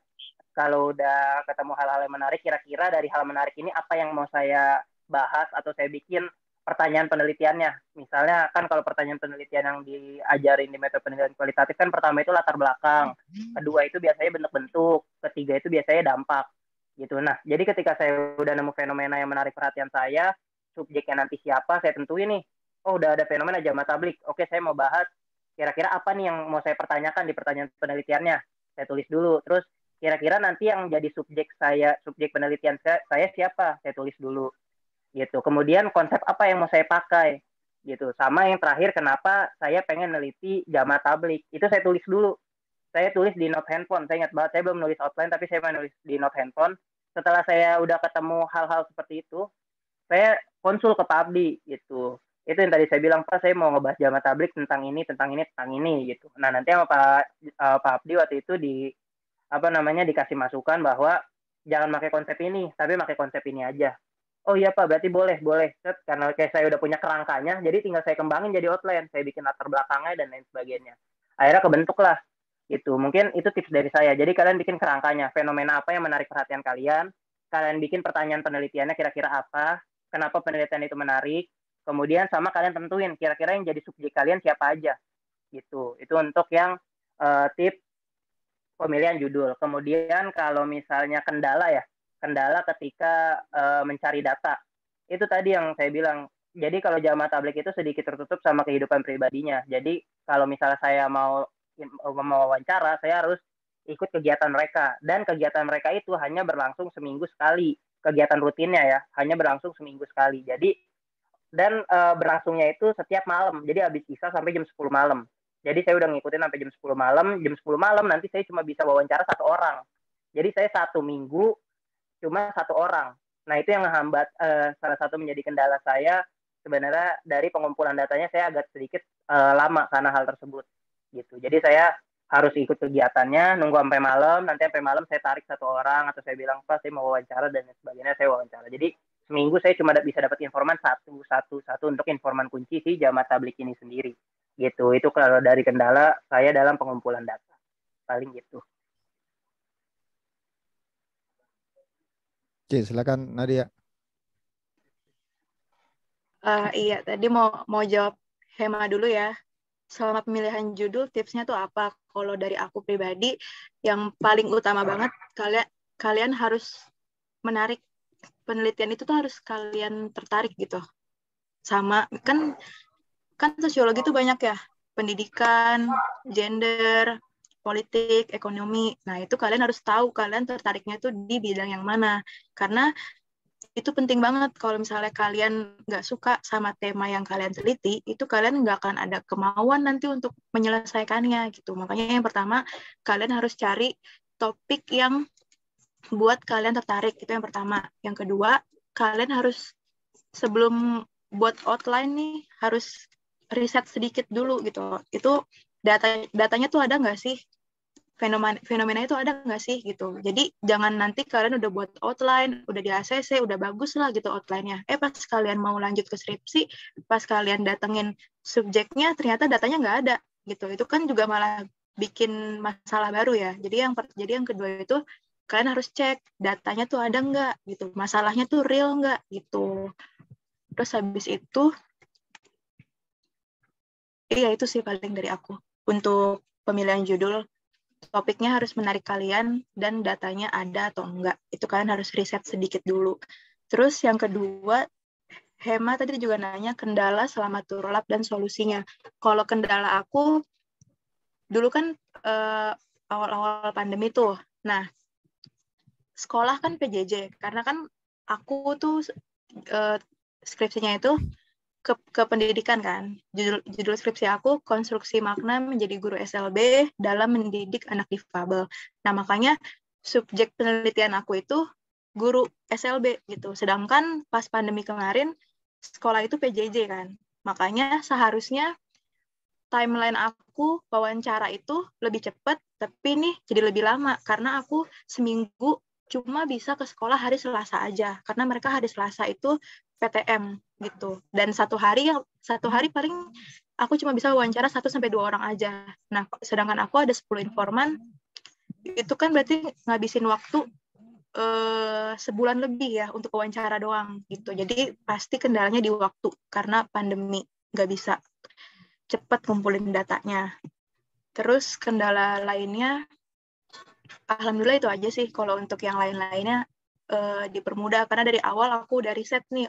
kalau udah ketemu hal-hal yang menarik, kira-kira dari hal menarik ini apa yang mau saya bahas atau saya bikin pertanyaan penelitiannya. Misalnya kan kalau pertanyaan penelitian yang diajarin di metode penelitian kualitatif kan pertama itu latar belakang, kedua itu biasanya bentuk-bentuk, ketiga itu biasanya dampak gitu. Nah, jadi ketika saya udah nemu fenomena yang menarik perhatian saya, subjeknya nanti siapa, saya tentuin nih. Oh, udah ada fenomena jamaah tablik. Oke, saya mau bahas kira-kira apa nih yang mau saya pertanyakan di pertanyaan penelitiannya. Saya tulis dulu. Terus kira-kira nanti yang jadi subjek penelitian saya siapa? Saya tulis dulu. Gitu. Kemudian konsep apa yang mau saya pakai? Gitu. Sama yang terakhir, kenapa saya pengen neliti jamaah tablik. Itu saya tulis dulu. Saya tulis di note handphone. Saya ingat banget, saya belum nulis outline, tapi saya menulis di note handphone. Setelah saya udah ketemu hal-hal seperti itu, saya konsul ke Pak Abdi gitu. Itu yang tadi saya bilang, Pak, saya mau ngebahas jamaah tablik tentang ini gitu. Nah, nanti sama Pak Abdi waktu itu dikasih masukan bahwa jangan pakai konsep ini, tapi pakai konsep ini aja. Oh iya Pak, berarti boleh. Karena kayak saya udah punya kerangkanya, jadi tinggal saya kembangin jadi outline. Saya bikin latar belakangnya dan lain sebagainya. Akhirnya kebentuk lah. Gitu. Mungkin itu tips dari saya. Jadi kalian bikin kerangkanya. Fenomena apa yang menarik perhatian kalian. Kalian bikin pertanyaan penelitiannya kira-kira apa. Kenapa penelitian itu menarik. Kemudian sama kalian tentuin kira-kira yang jadi subjek kalian siapa aja. Gitu. Itu untuk yang tips pemilihan judul. Kemudian kalau misalnya kendala ketika mencari data. Itu tadi yang saya bilang. Jadi kalau jamaah tablik itu sedikit tertutup sama kehidupan pribadinya. Jadi kalau misalnya saya mau wawancara, saya harus ikut kegiatan mereka. Dan kegiatan mereka itu hanya berlangsung seminggu sekali. Kegiatan rutinnya ya, hanya berlangsung seminggu sekali. Jadi dan berlangsungnya itu setiap malam. Jadi habis isya sampai jam 10 malam. Jadi saya udah ngikutin sampai jam 10 malam. Jam 10 malam nanti saya cuma bisa wawancara 1 orang. Jadi saya 1 minggu cuma 1 orang. Nah, itu yang menghambat salah satu menjadi kendala saya sebenarnya dari pengumpulan datanya. Saya agak sedikit lama karena hal tersebut. Gitu. Jadi saya harus ikut kegiatannya, nunggu sampai malam, nanti sampai malam saya tarik 1 orang, atau saya bilang, Pak, saya mau wawancara, dan sebagainya, saya wawancara. Jadi seminggu saya cuma bisa dapat informan satu untuk informan kunci si jamaah tablik ini sendiri. Gitu. Itu kalau dari kendala saya dalam pengumpulan data. Paling gitu. Oke, silakan Nadia. Iya, tadi mau jawab Hema dulu ya. Selama pemilihan judul, tipsnya tuh apa? Kalau dari aku pribadi, yang paling utama banget, kalian harus menarik. Penelitian itu tuh harus kalian tertarik gitu. Sama, kan sosiologi tuh banyak ya. Pendidikan, gender, politik, ekonomi. Nah, itu kalian harus tahu kalian tertariknya tuh di bidang yang mana. Karena itu penting banget. Kalau misalnya kalian nggak suka sama tema yang kalian teliti, itu kalian nggak akan ada kemauan nanti untuk menyelesaikannya gitu. Makanya yang pertama, kalian harus cari topik yang buat kalian tertarik. Itu yang pertama. Yang kedua, kalian harus sebelum buat outline nih, harus riset sedikit dulu gitu. Itu datanya tuh ada nggak sih? Fenomena itu ada nggak sih gitu. Jadi jangan nanti kalian udah buat outline, udah di ACC, udah bagus lah gitu outline-nya. Pas kalian mau lanjut ke skripsi, pas kalian datengin subjeknya, ternyata datanya nggak ada gitu. Itu kan juga malah bikin masalah baru ya. Jadi yang kedua itu kalian harus cek datanya tuh ada nggak gitu. Masalahnya tuh real nggak gitu. Terus habis itu, itu sih paling dari aku. Untuk pemilihan judul, topiknya harus menarik kalian dan datanya ada atau enggak. Itu kalian harus riset sedikit dulu. Terus yang kedua, Hema tadi juga nanya kendala selama turlap dan solusinya. Kalau kendala aku, dulu kan awal-awal pandemi tuh. Nah, sekolah kan PJJ. Karena kan aku tuh skripsinya itu ke pendidikan kan. Judul skripsi aku konstruksi makna menjadi guru SLB dalam mendidik anak difabel. Nah, makanya subjek penelitian aku itu guru SLB gitu. Sedangkan pas pandemi kemarin sekolah itu PJJ kan. Makanya seharusnya timeline aku wawancara itu lebih cepat, tapi nih jadi lebih lama karena aku seminggu cuma bisa ke sekolah hari Selasa aja karena mereka hari Selasa itu PTM gitu. Dan satu hari paling aku cuma bisa wawancara 1-2 orang aja. Nah, sedangkan aku ada 10 informan, itu kan berarti ngabisin waktu sebulan lebih ya untuk wawancara doang gitu. Jadi pasti kendalanya di waktu karena pandemi nggak bisa cepat kumpulin datanya. Terus kendala lainnya, alhamdulillah itu aja sih. Kalau untuk yang lain-lainnya dipermudah karena dari awal aku udah riset nih,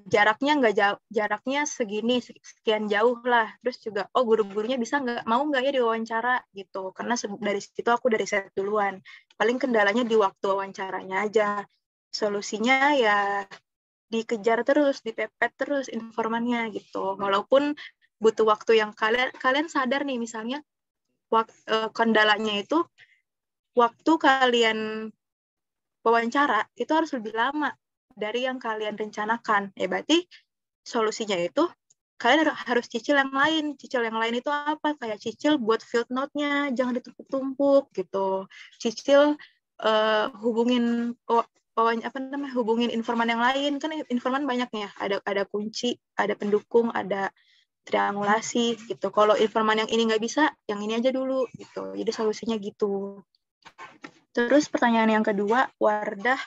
jaraknya nggak jauh, jaraknya segini sekian jauh lah. Terus juga guru-gurunya bisa mau nggak ya diwawancara gitu. Karena dari situ aku dari riset duluan. Paling kendalanya di waktu wawancaranya aja. Solusinya ya dikejar terus, dipepet terus informannya gitu. Walaupun butuh waktu yang kalian sadar nih, misalnya kendalanya itu waktu kalian wawancara itu harus lebih lama dari yang kalian rencanakan. Ya berarti solusinya itu kalian harus cicil yang lain. Cicil yang lain itu apa? Kayak cicil buat field note-nya, jangan ditumpuk-tumpuk gitu. Cicil hubungin hubungin informan yang lain, kan informan banyak ya, ada kunci, ada pendukung, ada triangulasi gitu. Kalau informan yang ini nggak bisa, yang ini aja dulu gitu. Jadi solusinya gitu. Terus pertanyaan yang kedua, Wardah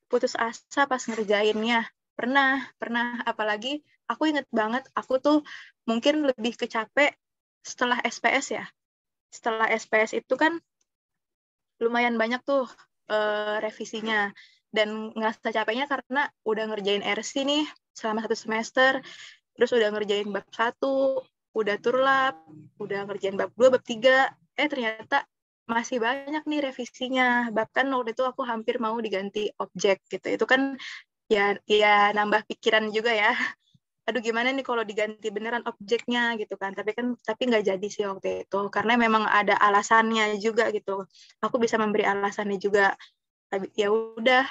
putus asa pas ngerjainnya. Pernah, apalagi aku inget banget, aku tuh mungkin lebih kecapek setelah SPS ya. Setelah SPS itu kan lumayan banyak tuh revisinya. Dan ngerasa capeknya karena udah ngerjain RC nih selama 1 semester, terus udah ngerjain bab 1, udah turlap, udah ngerjain bab 2, bab 3, ternyata masih banyak nih revisinya. Bahkan waktu itu aku hampir mau diganti objek gitu. Itu kan ya nambah pikiran juga ya. Aduh gimana nih kalau diganti beneran objeknya gitu kan. Tapi nggak jadi sih waktu itu karena memang ada alasannya juga gitu. Aku bisa memberi alasannya juga. Ya udah,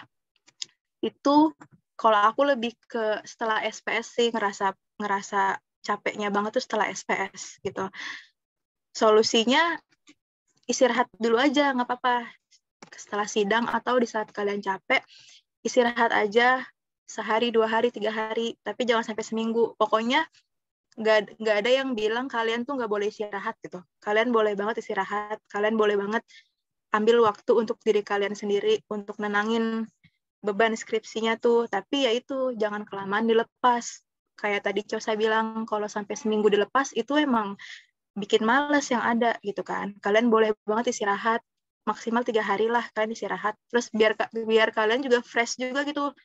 itu kalau aku lebih ke setelah SPS sih ngerasa capeknya banget tuh setelah SPS gitu. Solusinya istirahat dulu aja, nggak apa-apa. Setelah sidang atau di saat kalian capek, istirahat aja sehari, 2 hari, 3 hari, tapi jangan sampai seminggu. Pokoknya nggak ada yang bilang kalian tuh nggak boleh istirahat gitu. Kalian boleh banget istirahat, kalian boleh banget ambil waktu untuk diri kalian sendiri, untuk nenangin beban skripsinya tuh. Tapi ya itu, jangan kelamaan dilepas. Kayak tadi Cosa bilang, kalau sampai seminggu dilepas, itu emang bikin males yang ada gitu kan. Kalian boleh banget istirahat, maksimal 3 hari lah kalian istirahat. Terus biar kalian juga fresh juga gitu.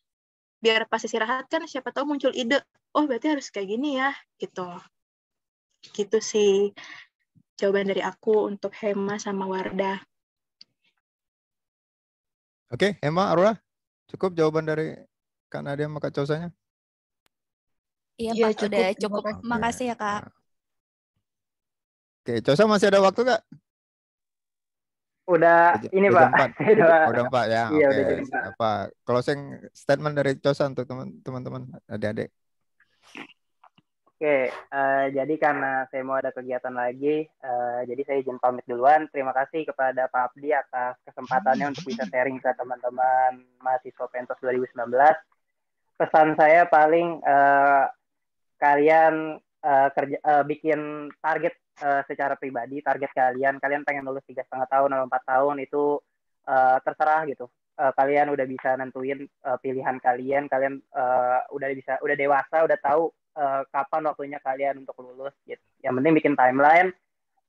Biar pas istirahat kan siapa tahu muncul ide, berarti harus kayak gini ya, gitu. Gitu sih jawaban dari aku untuk Hema sama Wardah. Oke, Hema, Aurora, cukup jawaban dari Kak Nadia sama Kak Cosanya? Iya, Pak, udah cukup. Oke. Makasih ya, Kak. Oke, Cosa masih ada waktu nggak? Udah ini udah Pak. jam 4. Udah 4 ya. Iya, Oke. udah jam 4. Apa closing statement dari Cosa untuk teman-teman adik-adik? Oke, jadi karena saya mau ada kegiatan lagi, jadi saya izin pamit duluan. Terima kasih kepada Pak Abdi atas kesempatannya untuk bisa sharing ke teman-teman mahasiswa Pentos 2019. Pesan saya paling kalian bikin target secara pribadi, target kalian pengen lulus 3,5 tahun atau 4 tahun itu terserah gitu. Kalian udah bisa nentuin pilihan kalian udah dewasa, udah tahu kapan waktunya kalian untuk lulus gitu. Yang penting bikin timeline,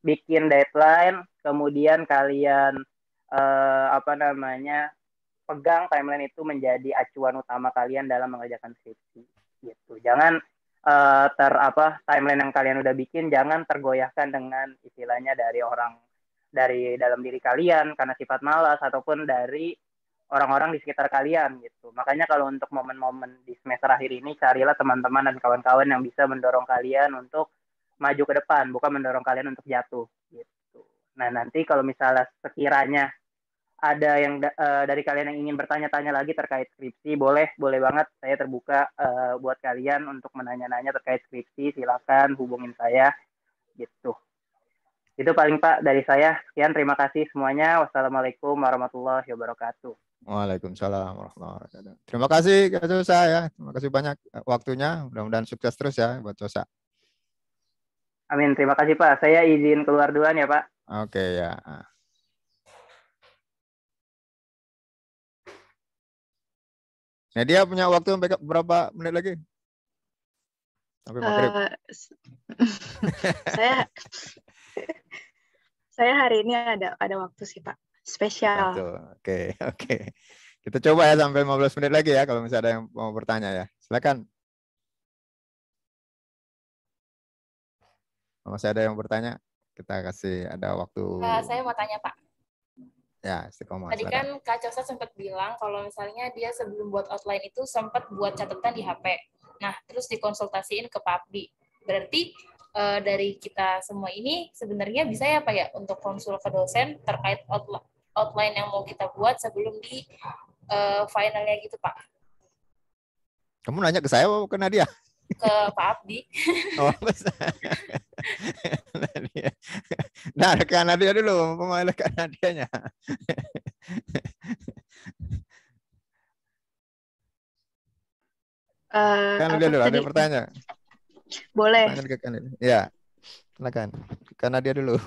bikin deadline, kemudian kalian pegang timeline itu menjadi acuan utama kalian dalam mengerjakan skripsi gitu. Jangan timeline yang kalian udah bikin jangan tergoyahkan dengan istilahnya dari dalam diri kalian karena sifat malas ataupun dari orang-orang di sekitar kalian gitu. Makanya kalau untuk momen-momen di semester akhir ini, carilah teman-teman dan kawan-kawan yang bisa mendorong kalian untuk maju ke depan, bukan mendorong kalian untuk jatuh gitu. Nah, nanti kalau misalnya sekiranya ada yang dari kalian yang ingin bertanya-tanya lagi terkait skripsi, boleh banget, saya terbuka buat kalian untuk menanya-nanya terkait skripsi, silakan hubungin saya gitu. Itu paling Pak dari saya. Sekian, terima kasih semuanya. Wassalamualaikum warahmatullahi wabarakatuh. Waalaikumsalam warahmatullahi wabarakatuh. Terima kasih Kak Cosa ya. Terima kasih banyak waktunya. Mudah-mudahan sukses terus ya buat Cosa. Amin. Terima kasih Pak. Saya izin keluar duluan ya Pak. Oke ya. Nah, dia punya waktu sampai berapa menit lagi? Sampai maghrib. Saya hari ini ada waktu sih Pak. Spesial. Oke. Kita coba ya sampai 15 menit lagi ya kalau misalnya ada yang mau bertanya ya. Silakan. Kalau masih ada yang bertanya, kita kasih ada waktu. Saya mau tanya Pak. Ya, Istiqomah. Tadi kan Kak Cosa sempat bilang kalau misalnya dia sebelum buat outline itu sempat buat catatan di HP. Nah, terus dikonsultasiin ke Pak Abdi. Berarti dari kita semua ini sebenarnya bisa ya Pak ya untuk konsul ke dosen terkait outline yang mau kita buat sebelum di finalnya gitu Pak. Kamu nanya ke saya atau ke Nadia? Ke Pak Abdi. Oh, nah, ke Nadia dulu, pemain ke Nadianya. Kan dulu ada yang bertanya. Boleh. Ya, silakan. Ke Nadia dulu.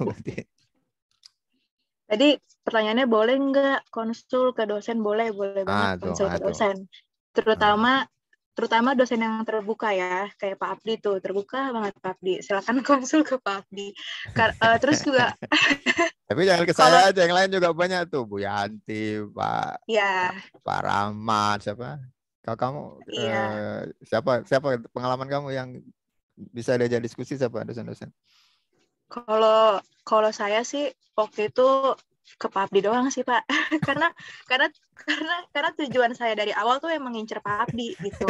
Tadi pertanyaannya boleh nggak konsul ke dosen? Boleh banget konsul ke dosen. Terutama dosen yang terbuka ya, kayak Pak Abdi tuh, terbuka banget Pak Abdi. Silakan konsul ke Pak Abdi. Terus juga tapi jangan ke saya aja, yang lain juga banyak tuh, Bu Yanti, Pak Rahmat, siapa? Kalau kamu siapa pengalaman kamu yang bisa diajak diskusi siapa dosen-dosen? Kalau saya sih waktu itu ke Pak Abdi doang sih Pak. karena tujuan saya dari awal tuh emang ngincer Pak Abdi gitu.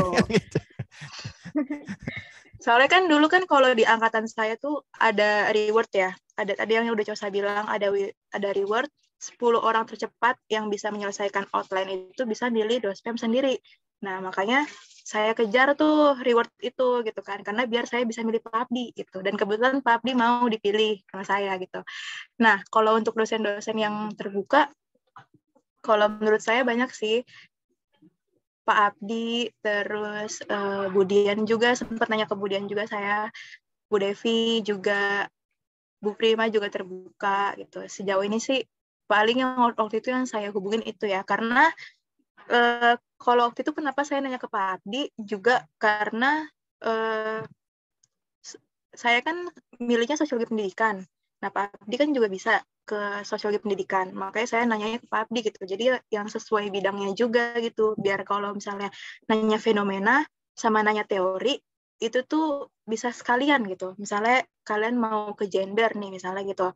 Soalnya kan dulu kan kalau di angkatan saya tuh ada reward ya. Ada tadi yang udah Cosa bilang ada reward 10 orang tercepat yang bisa menyelesaikan outline itu bisa milih dospem sendiri. Nah, makanya saya kejar tuh reward itu gitu kan, karena biar saya bisa milih Pak Abdi gitu. Dan kebetulan Pak Abdi mau dipilih sama saya gitu. Nah, kalau untuk dosen-dosen yang terbuka, kalau menurut saya banyak sih. Pak Abdi, terus Bu Dian juga, sempat nanya ke Bu Dian juga saya, Bu Devi juga, Bu Prima juga terbuka gitu. Sejauh ini sih paling yang waktu itu yang saya hubungin itu ya, karena kalau waktu itu kenapa saya nanya ke Pak Abdi juga karena saya kan milihnya sosiologi pendidikan. Nah, Pak Abdi kan juga bisa ke sosiologi pendidikan. Makanya saya nanyanya ke Pak Abdi gitu. Jadi yang sesuai bidangnya juga gitu. Biar kalau misalnya nanya fenomena sama nanya teori, itu tuh bisa sekalian gitu. Misalnya kalian mau ke gender nih misalnya gitu.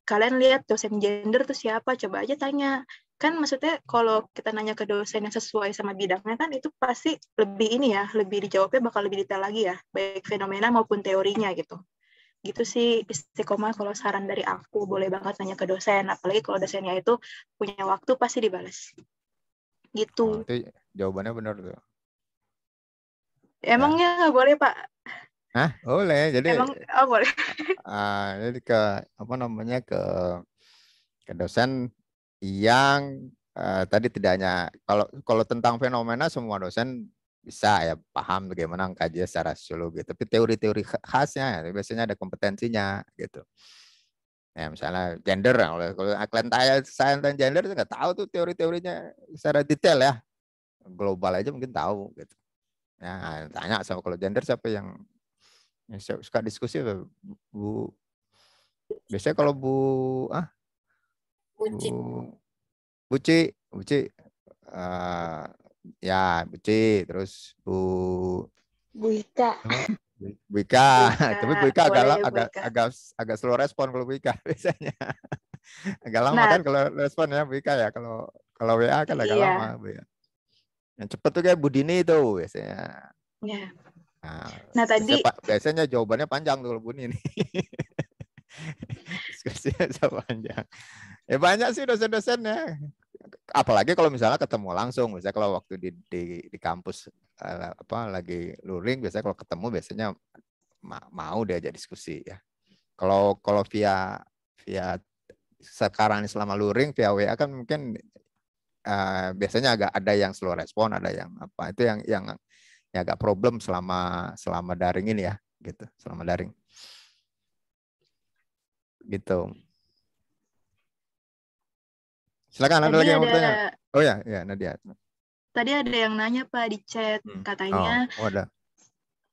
Kalian lihat dosen gender tuh siapa? Coba aja tanya. Kan maksudnya kalau kita nanya ke dosen yang sesuai sama bidangnya kan itu pasti lebih lebih dijawabnya bakal lebih detail lagi ya, baik fenomena maupun teorinya gitu. Gitu sih Istiqomah kalau saran dari aku, boleh banget nanya ke dosen, apalagi kalau dosennya itu punya waktu pasti dibalas. Gitu. Itu jawabannya benar tuh. Emangnya nggak boleh Pak? Hah? Boleh. Jadi boleh. Jadi ke dosen yang tadi tidak hanya kalau tentang fenomena semua dosen bisa ya paham bagaimana mengkaji secara sosiologi, tapi teori-teori khasnya biasanya ada kompetensinya gitu. Ya misalnya gender, kalau kalian saya tentang gender nggak tahu tuh teori-teorinya secara detail ya, global aja mungkin tahu gitu. Ya tanya sama kalau gender siapa yang suka diskusi Bu. Biasanya kalau Buci, ya Buci, terus Bu Ika. Bu Ika, tapi Bu Ika agak slow respon kalau Bu Ika biasanya. Agak lama kan kalau respon ya Bu Ika ya kalau Kalau WA kan agak Iya. lama. WA. Yang cepet tuh kayak Budini itu biasanya. Iya. Nah, tadi biasanya jawabannya panjang tuh kalau Budini nih. Diskusinya bisa panjang. Ya banyak sih dosen-dosennya. Apalagi kalau misalnya ketemu langsung, misalnya kalau waktu di kampus lagi luring, biasanya kalau ketemu biasanya mau diajak diskusi ya. Kalau via sekarang selama luring via WA kan mungkin biasanya agak ada yang slow respon, ada yang apa, itu yang agak problem selama daring ini ya, gitu, selama daring. Gitu. Silakan, ada lagi yang mau bertanya? Oh ya, Nadia. Tadi ada yang nanya Pak di chat, katanya ada.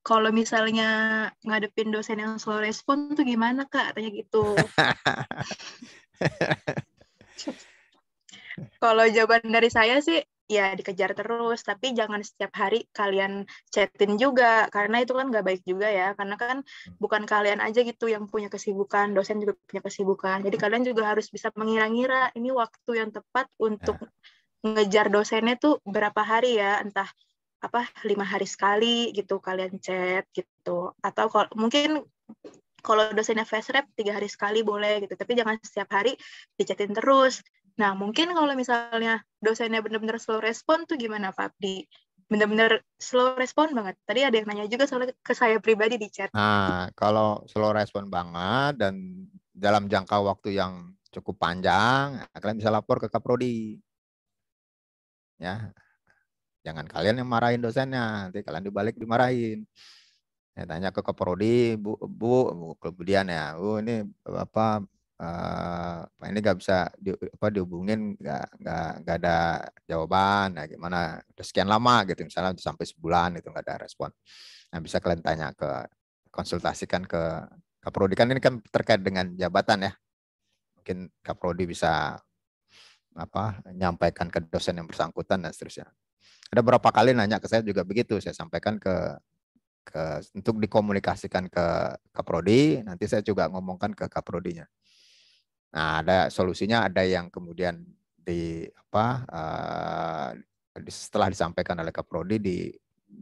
Kalau misalnya ngadepin dosen yang slow respon tuh gimana Kak? Tanya gitu. Kalau jawaban dari saya sih, ya dikejar terus, tapi jangan setiap hari kalian chatin juga, karena itu kan nggak baik juga ya, karena kan bukan kalian aja gitu yang punya kesibukan, dosen juga punya kesibukan, jadi kalian juga harus bisa mengira-ngira ini waktu yang tepat untuk ngejar dosennya tuh berapa hari ya, entah 5 hari sekali gitu kalian chat gitu, atau mungkin kalau dosennya fast rap 3 hari sekali boleh gitu, tapi jangan setiap hari dichatin terus. Nah, mungkin kalau misalnya dosennya benar-benar slow respon tuh gimana Pak Abdi? Benar-benar slow respon banget. Tadi ada yang nanya juga soal ke saya pribadi di chat. Nah, kalau slow respon banget dan dalam jangka waktu yang cukup panjang, kalian bisa lapor ke Kaprodi. Ya. Jangan kalian yang marahin dosennya, nanti kalian dibalik dimarahin. Ya, tanya ke Kaprodi, Bu, kemudian ya, ini apa ini nggak bisa dihubungin, nggak ada jawaban, nah gimana, udah sekian lama gitu, misalnya sampai sebulan itu nggak ada respon. Nah, bisa kalian tanya konsultasikan ke Kaprodi, kan ini kan terkait dengan jabatan ya, mungkin Kaprodi bisa nyampaikan ke dosen yang bersangkutan dan seterusnya. Ada beberapa kali nanya ke saya juga begitu, saya sampaikan untuk dikomunikasikan ke Prodi, nanti saya juga ngomongkan ke Kaprodinya. Nah, ada solusinya, ada yang kemudian setelah disampaikan oleh Kaprodi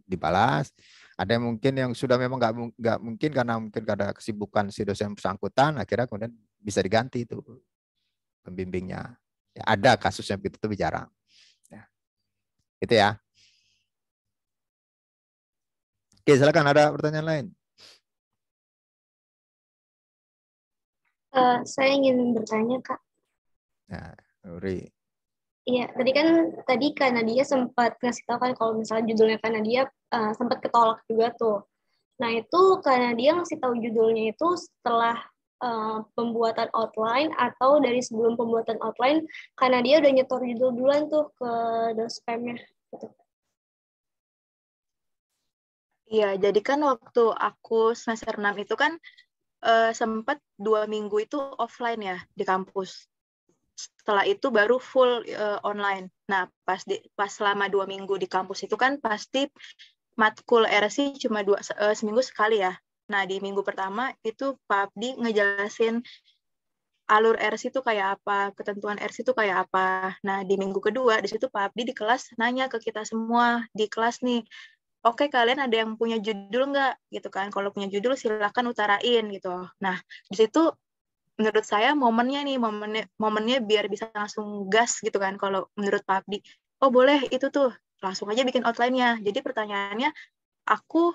dibalas, ada yang mungkin yang sudah memang nggak mungkin karena mungkin ada kesibukan si dosen bersangkutan, akhirnya kemudian bisa diganti itu pembimbingnya. Ya, ada kasusnya begitu, tapi jarang. Ya. Itu ya. Oke, silakan, ada pertanyaan lain. Saya ingin bertanya, Kak. Nah, Uri. Iya, tadi Kak Nadia sempat ngasih tahu kan kalau misalnya judulnya Kak Nadia sempat ketolak juga tuh. Nah, itu Kak Nadia ngasih tahu judulnya itu setelah pembuatan outline atau dari sebelum pembuatan outline, Kak Nadia udah nyetor judul duluan tuh ke dospemnya. Gitu. Iya, jadi kan waktu aku semester 6 itu kan sempat 2 minggu itu offline ya di kampus. Setelah itu baru full online. Nah, pas selama 2 minggu di kampus itu kan pasti matkul RC cuma seminggu sekali ya. Nah, di minggu pertama itu Pak Abdi ngejelasin alur RC itu kayak apa, ketentuan RC itu kayak apa. Nah, di minggu kedua, di situ Pak Abdi di kelas nanya ke kita semua di kelas nih, oke, kalian ada yang punya judul nggak? Gitu kan. Kalau punya judul, silakan utarain gitu. Nah, di situ menurut saya momennya biar bisa langsung gas gitu kan. Kalau menurut Pak Abdi, oh boleh itu tuh, langsung aja bikin outline-nya. Jadi pertanyaannya, aku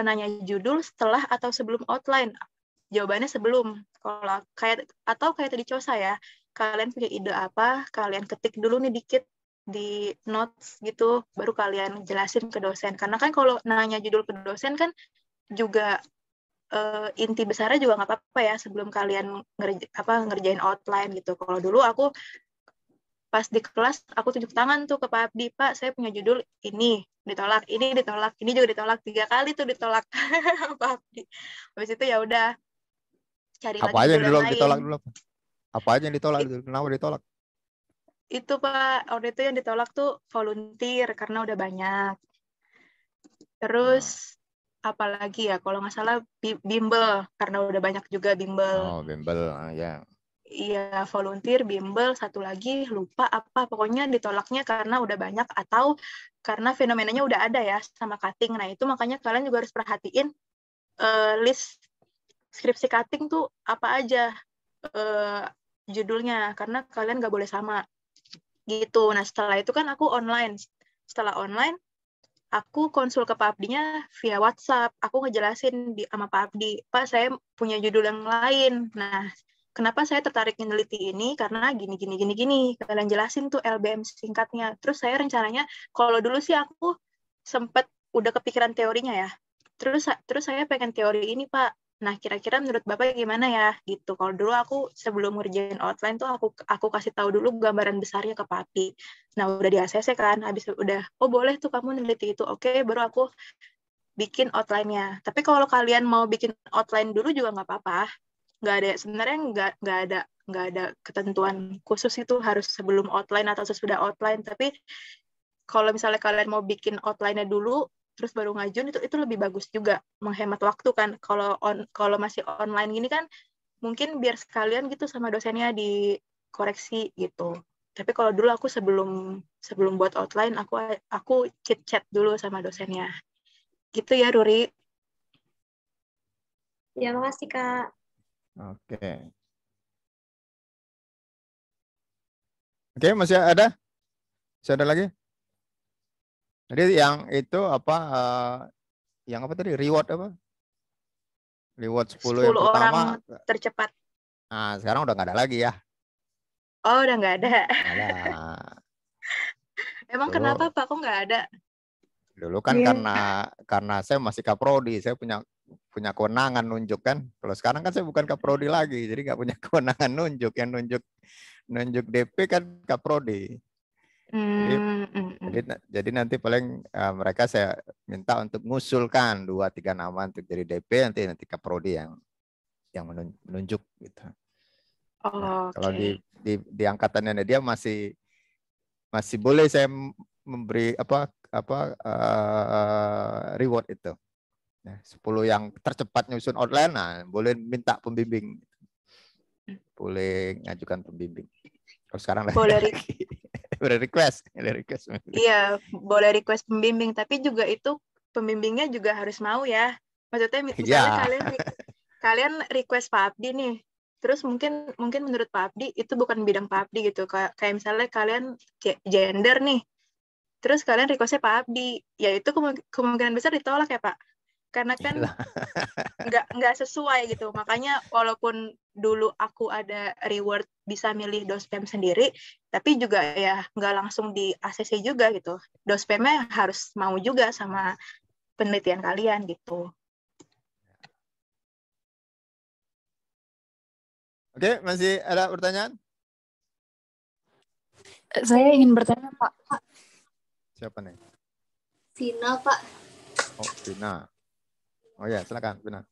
nanya judul setelah atau sebelum outline? Jawabannya sebelum. Kalau kayak tadi Cosa ya, kalian punya ide apa, kalian ketik dulu nih dikit di notes gitu, baru kalian jelasin ke dosen. Karena kan kalau nanya judul ke dosen kan juga inti besarnya juga nggak apa-apa ya sebelum kalian ngerjain outline gitu. Kalau dulu aku pas di kelas aku tunjuk tangan tuh ke Pak Abdi, Pak saya punya judul ini ditolak, ini juga ditolak 3 kali tuh ditolak Pak Abdi. Habis itu ya udah cari apa lagi aja judul yang lain. Ditolak dulu apa aja yang ditolak? Kenapa ditolak? Itu Pak, waktu itu yang ditolak tuh volunteer karena udah banyak. Terus apalagi ya, kalau nggak salah bimbel karena udah banyak juga bimbel. Oh, bimbel ya. Iya, volunteer, bimbel, satu lagi lupa apa, pokoknya ditolaknya karena udah banyak atau karena fenomenanya udah ada ya sama cutting. Nah, itu makanya kalian juga harus perhatiin list skripsi cutting tuh apa aja judulnya, karena kalian nggak boleh sama gitu. Nah, setelah itu kan aku online. Setelah online, aku konsul ke Pak Abdinya via WhatsApp. Aku ngejelasin sama Pak Abdi, Pak, saya punya judul yang lain. Nah, kenapa saya tertarik meneliti ini? Karena gini. Kalian jelasin tuh LBM singkatnya. Terus saya rencananya, kalau dulu sih aku sempet udah kepikiran teorinya ya. Terus saya pengen teori ini, Pak. Nah, kira-kira menurut Bapak gimana ya? Gitu. Kalau dulu aku sebelum ngerjain outline tuh aku kasih tahu dulu gambaran besarnya ke Pak Abdi. Nah, udah di ACC kan. Habis udah, oh boleh tuh kamu neliti itu. Oke, baru aku bikin outline-nya. Tapi kalau kalian mau bikin outline dulu juga nggak apa-apa. Sebenarnya nggak ada ketentuan khusus itu harus sebelum outline atau sesudah outline. Tapi kalau misalnya kalian mau bikin outline-nya dulu, terus baru ngajuin, itu lebih bagus juga, menghemat waktu kan. Kalau masih online gini kan, mungkin biar sekalian gitu sama dosennya dikoreksi gitu. Tapi kalau dulu aku sebelum buat outline, aku chit-chat dulu sama dosennya. Gitu ya, Ruri. Ya, makasih, Kak. Oke. Oke, masih ada? Masih ada lagi? Jadi yang itu apa? Yang apa tadi? Reward apa? Reward 10 yang 10 pertama. orang tercepat. Nah, sekarang udah nggak ada lagi ya. Oh, udah nggak ada. Nggak ada. Emang Dulu, kenapa, Pak? Kok nggak ada? dulu kan karena saya masih kaprodi, saya punya kewenangan nunjuk kan. Kalau sekarang kan saya bukan kaprodi lagi, jadi nggak punya kewenangan nunjuk. Yang nunjuk DP kan kaprodi. Jadi nanti paling mereka saya minta untuk mengusulkan 2-3 nama untuk jadi DP, nanti kaprodi yang menunjuk gitu. Nah, kalau di angkatannya dia masih boleh saya memberi reward itu. Nah, 10 yang tercepat nyusun outline, nah boleh minta pembimbing. Boleh ngajukan pembimbing. Kalau sekarang boleh request. Iya, boleh request pembimbing, tapi juga itu pembimbingnya juga harus mau ya. Maksudnya misalnya kalian request Pak Abdi nih, terus mungkin menurut Pak Abdi itu bukan bidang Pak Abdi gitu. Kayak misalnya kalian gender nih, terus kalian requestnya Pak Abdi, ya itu kemungkinan besar ditolak ya Pak. Karena kan nggak sesuai gitu. Makanya walaupun dulu aku ada reward bisa milih dospem sendiri, tapi juga ya nggak langsung di ACC juga gitu. Dospemnya harus mau juga sama penelitian kalian gitu. Oke, masih ada pertanyaan? Saya ingin bertanya, Pak. Siapa nih? Vina, Pak. Oh, Vina. Oh ya, silakan Vina.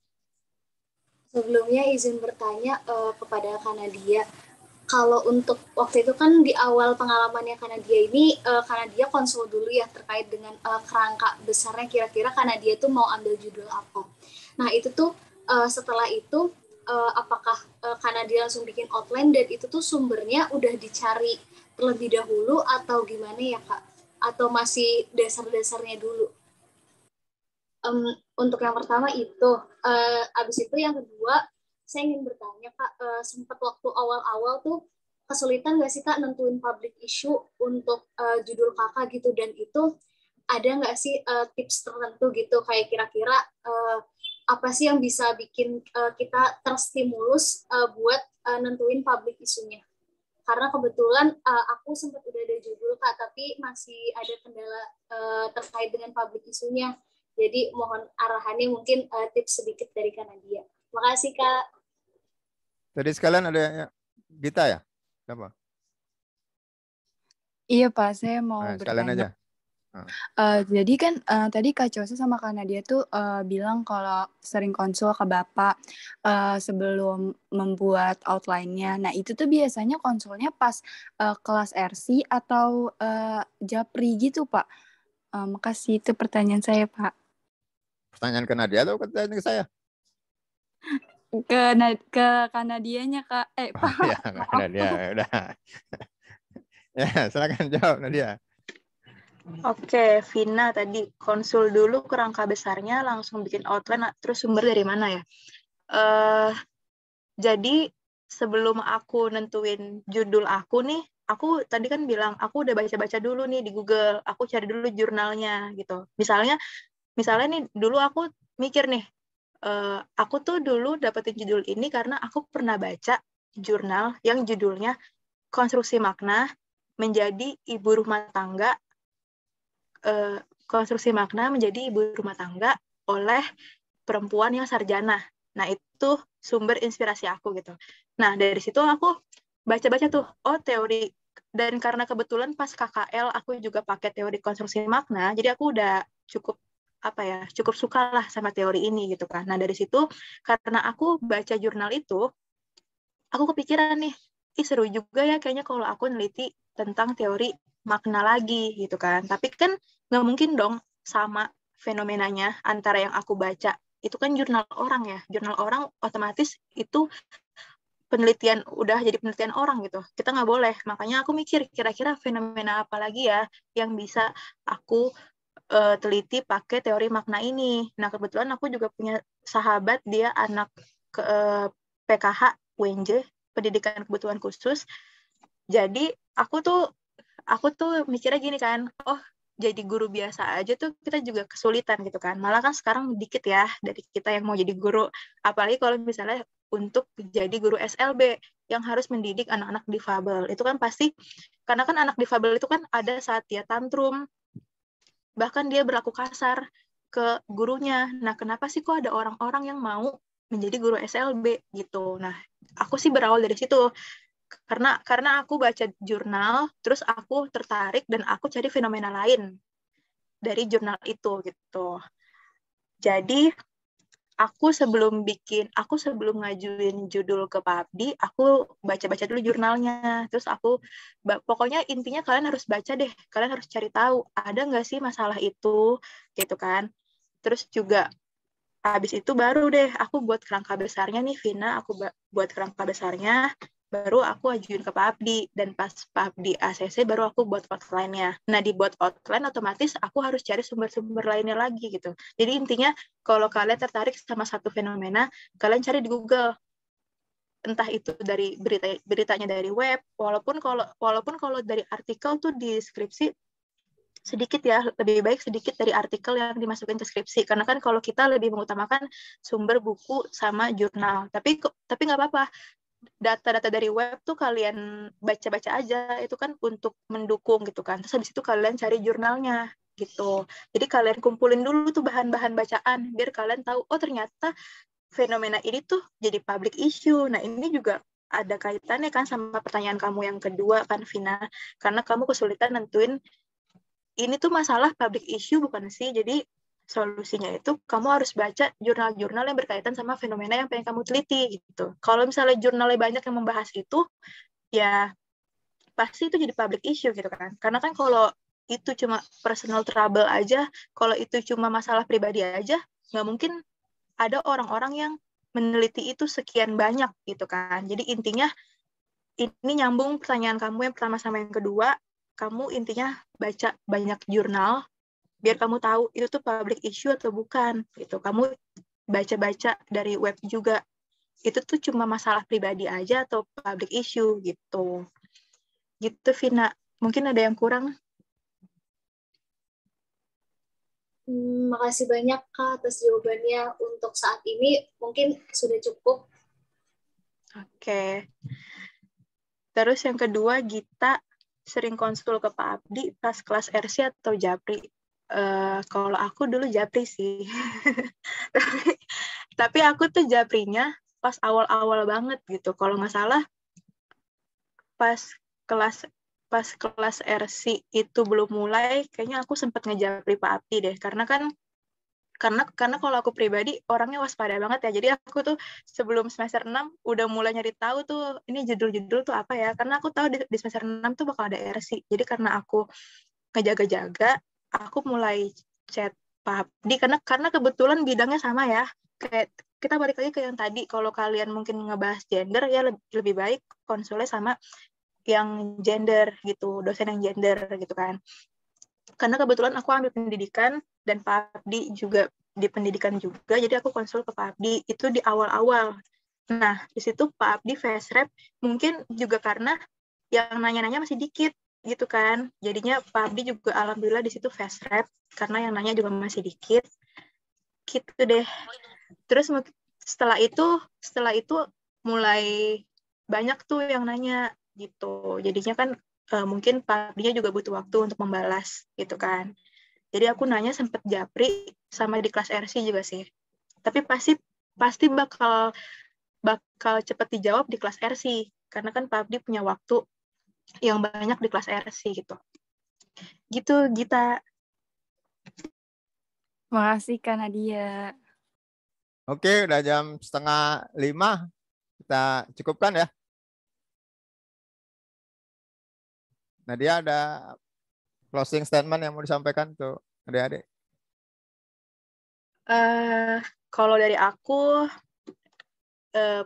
Sebelumnya izin bertanya kepada Kanadia. Kalau untuk waktu itu kan di awal pengalamannya Kanadia ini, Kanadia konsul dulu ya terkait dengan kerangka besarnya kira-kira Kanadia tuh mau ambil judul apa. Nah itu tuh setelah itu apakah Kanadia langsung bikin outline dan itu tuh sumbernya udah dicari terlebih dahulu atau gimana ya Kak? Atau masih dasar-dasarnya dulu? Untuk yang pertama itu, abis itu yang kedua, saya ingin bertanya Kak, sempat waktu awal-awal tuh kesulitan nggak sih Kak nentuin public issue untuk judul Kakak gitu, dan itu ada nggak sih tips tertentu gitu, kayak kira-kira apa sih yang bisa bikin kita terstimulus buat nentuin public issue-nya? Karena kebetulan aku sempat udah ada judul Kak, tapi masih ada kendala terkait dengan public issue-nya. Jadi mohon arahannya, mungkin tips sedikit dari Kanadia. Makasih Kak. Tadi sekalian ada Gita ya? Siapa? Iya Pak, saya mau sekalian bertanya. Aja. Jadi kan tadi Kak Cosa sama Kanadia tuh bilang kalau sering konsul ke Bapak sebelum membuat outline-nya. Nah itu tuh biasanya konsulnya pas kelas RC atau Japri gitu Pak. Makasih, itu pertanyaan saya Pak. Pertanyaan ke Nadia atau pertanyaan ke saya? ke Kanadianya, Kak. Pak. Ya, Nadia, udah. Ya, silakan jawab Nadia. Oke, Vina tadi konsul dulu kerangka besarnya, langsung bikin outline, terus sumber dari mana ya? Jadi sebelum aku nentuin judul aku nih, aku tadi kan bilang aku udah baca-baca dulu nih di Google, aku cari dulu jurnalnya gitu. Misalnya nih dulu aku mikir nih, aku tuh dulu dapetin judul ini karena aku pernah baca jurnal yang judulnya Konstruksi Makna menjadi Ibu Rumah Tangga, Konstruksi Makna menjadi Ibu Rumah Tangga oleh perempuan yang sarjana. Nah, itu sumber inspirasi aku gitu. Nah, dari situ aku baca-baca tuh, oh teori, dan karena kebetulan pas KKL aku juga pakai teori konstruksi makna, jadi aku udah cukup suka lah sama teori ini gitu kan. Nah, dari situ karena aku baca jurnal itu, aku kepikiran nih, seru juga ya kayaknya kalau aku neliti tentang teori makna lagi gitu kan. Tapi kan nggak mungkin dong sama fenomenanya antara yang aku baca. Itu kan jurnal orang ya. Jurnal orang otomatis itu udah jadi penelitian orang gitu. Kita nggak boleh. Makanya aku mikir kira-kira fenomena apa lagi ya yang bisa aku teliti pakai teori makna ini. Nah, kebetulan aku juga punya sahabat, dia anak PKH UNJ, pendidikan kebutuhan khusus. Jadi aku tuh mikirnya gini kan, oh jadi guru biasa aja tuh kita juga kesulitan gitu kan. Malah kan sekarang dikit ya dari kita yang mau jadi guru. Apalagi kalau misalnya untuk jadi guru SLB yang harus mendidik anak-anak difabel. Itu kan pasti, karena kan anak difabel itu kan ada saat dia tantrum, bahkan dia berlaku kasar ke gurunya. Nah, kenapa sih kok ada orang-orang yang mau menjadi guru SLB gitu. Nah, aku sih berawal dari situ. Karena aku baca jurnal, terus aku tertarik dan aku cari fenomena lain dari jurnal itu gitu. Jadi aku sebelum ngajuin judul ke Pak Abdi, aku baca-baca dulu jurnalnya. Terus pokoknya intinya kalian harus baca deh, kalian harus cari tahu ada nggak sih masalah itu gitu kan. Terus juga habis itu baru deh aku buat kerangka besarnya nih, Vina, aku buat kerangka besarnya, baru aku ajuin ke Pak Abdi, dan pas Pak Abdi ACC baru aku buat outline-nya. Nah, dibuat outline otomatis aku harus cari sumber-sumber lainnya lagi gitu. Jadi intinya kalau kalian tertarik sama satu fenomena, kalian cari di Google. Entah itu dari beritanya dari web, walaupun kalau dari artikel tuh di skripsi sedikit ya, lebih baik sedikit dari artikel yang dimasukin ke skripsi, karena kan kalau kita lebih mengutamakan sumber buku sama jurnal. Tapi nggak apa-apa, data-data dari web tuh kalian baca-baca aja, itu kan untuk mendukung gitu kan. Terus habis itu kalian cari jurnalnya gitu. Jadi kalian kumpulin dulu tuh bahan-bahan bacaan biar kalian tahu, oh ternyata fenomena ini tuh jadi public issue. Nah, ini juga ada kaitannya kan sama pertanyaan kamu yang kedua kan, Vina, karena kamu kesulitan nentuin ini tuh masalah public issue bukan sih. Jadi solusinya itu kamu harus baca jurnal-jurnal yang berkaitan sama fenomena yang pengen kamu teliti gitu. Kalau misalnya jurnalnya banyak yang membahas itu, ya pasti itu jadi public issue gitu kan. Karena kan kalau itu cuma personal trouble aja, kalau itu cuma masalah pribadi aja, nggak mungkin ada orang-orang yang meneliti itu sekian banyak gitu kan. Jadi intinya ini nyambung pertanyaan kamu yang pertama sama yang kedua, kamu intinya baca banyak jurnal biar kamu tahu itu tuh public issue atau bukan gitu. Kamu baca-baca dari web juga, itu tuh cuma masalah pribadi aja atau public issue gitu. Gitu, Vina. Mungkin ada yang kurang? Makasih banyak Kak atas jawabannya. Untuk saat ini mungkin sudah cukup. Oke. Terus yang kedua, Gita sering konsul ke Pak Abdi pas kelas RC atau Japri? Kalau aku dulu Japri sih. tapi aku tuh Japrinya pas awal-awal banget gitu. Kalau nggak salah pas kelas RC itu belum mulai, kayaknya aku sempat ngejapri Pak Abdi deh. Karena kalau aku pribadi orangnya waspada banget ya. Jadi aku tuh sebelum semester 6 udah mulai nyari tahu tuh ini judul-judul tuh apa ya. Karena aku tahu di semester 6 tuh bakal ada RC. Jadi karena aku ngejaga-jaga, aku mulai chat Pak Abdi karena kebetulan bidangnya sama ya. Kayak kita balik lagi ke yang tadi, kalau kalian mungkin ngebahas gender ya lebih baik konsulnya sama yang gender gitu, dosen yang gender gitu kan. Karena kebetulan aku ambil pendidikan dan Pak Abdi juga di pendidikan juga, jadi aku konsul ke Pak Abdi itu di awal-awal. Nah, di situ Pak Abdi fast rap mungkin juga karena yang nanya-nanya masih dikit gitu kan. Jadinya Pak Abdi juga alhamdulillah di situ fast rap karena yang nanya juga masih dikit. Gitu deh. Terus setelah itu mulai banyak tuh yang nanya gitu. Jadinya kan mungkin Pak Abdinya juga butuh waktu untuk membalas gitu kan. Jadi aku nanya sempet japri sama di kelas RC juga sih. Tapi pasti bakal cepet dijawab di kelas RC karena kan Pak Abdi punya waktu yang banyak di kelas RC gitu. Gitu Gita. Makasih Kak Nadia. Oke, udah jam 4:30. Kita cukupkan ya. Nadia ada closing statement yang mau disampaikan tuh adik-adik? Kalau dari aku,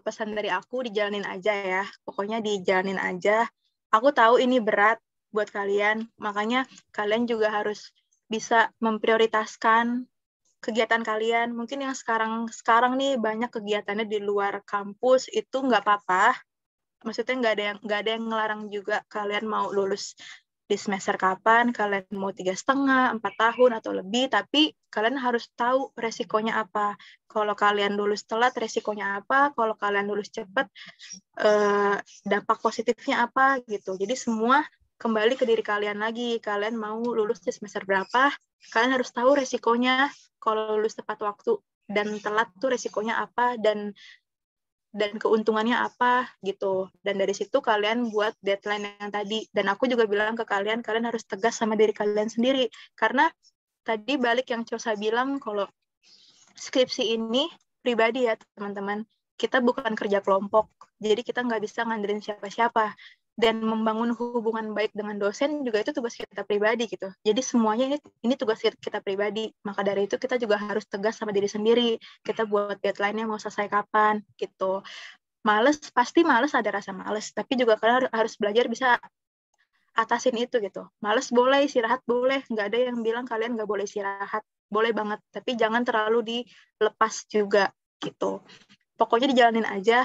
pesan dari aku dijalanin aja ya. Pokoknya dijalanin aja. Aku tahu ini berat buat kalian, makanya kalian juga harus bisa memprioritaskan kegiatan kalian. Mungkin yang sekarang nih banyak kegiatannya di luar kampus, itu nggak apa-apa. Maksudnya nggak ada yang ngelarang juga kalian mau lulus di semester kapan, kalian mau 3,5, 4 tahun atau lebih, tapi kalian harus tahu resikonya apa. Kalau kalian lulus telat, resikonya apa. Kalau kalian lulus cepat, dampak positifnya apa gitu. Jadi semua kembali ke diri kalian lagi. Kalian mau lulus di semester berapa, kalian harus tahu resikonya. Kalau lulus tepat waktu dan telat tuh resikonya apa, dan keuntungannya apa gitu. Dan dari situ kalian buat deadline yang tadi. Dan aku juga bilang ke kalian harus tegas sama diri kalian sendiri. Karena tadi balik yang Chosa bilang, kalau skripsi ini pribadi ya teman-teman. Kita bukan kerja kelompok. Jadi kita nggak bisa ngandelin siapa-siapa. Dan membangun hubungan baik dengan dosen juga itu tugas kita pribadi gitu. Jadi semuanya ini tugas kita pribadi. Maka dari itu kita juga harus tegas sama diri sendiri. Kita buat deadline-nya mau selesai kapan gitu. Pasti males, ada rasa males. Tapi juga kalian harus belajar bisa atasin itu gitu. Males boleh, istirahat boleh. Nggak ada yang bilang kalian nggak boleh istirahat. Boleh banget. Tapi jangan terlalu dilepas juga gitu. Pokoknya dijalanin aja.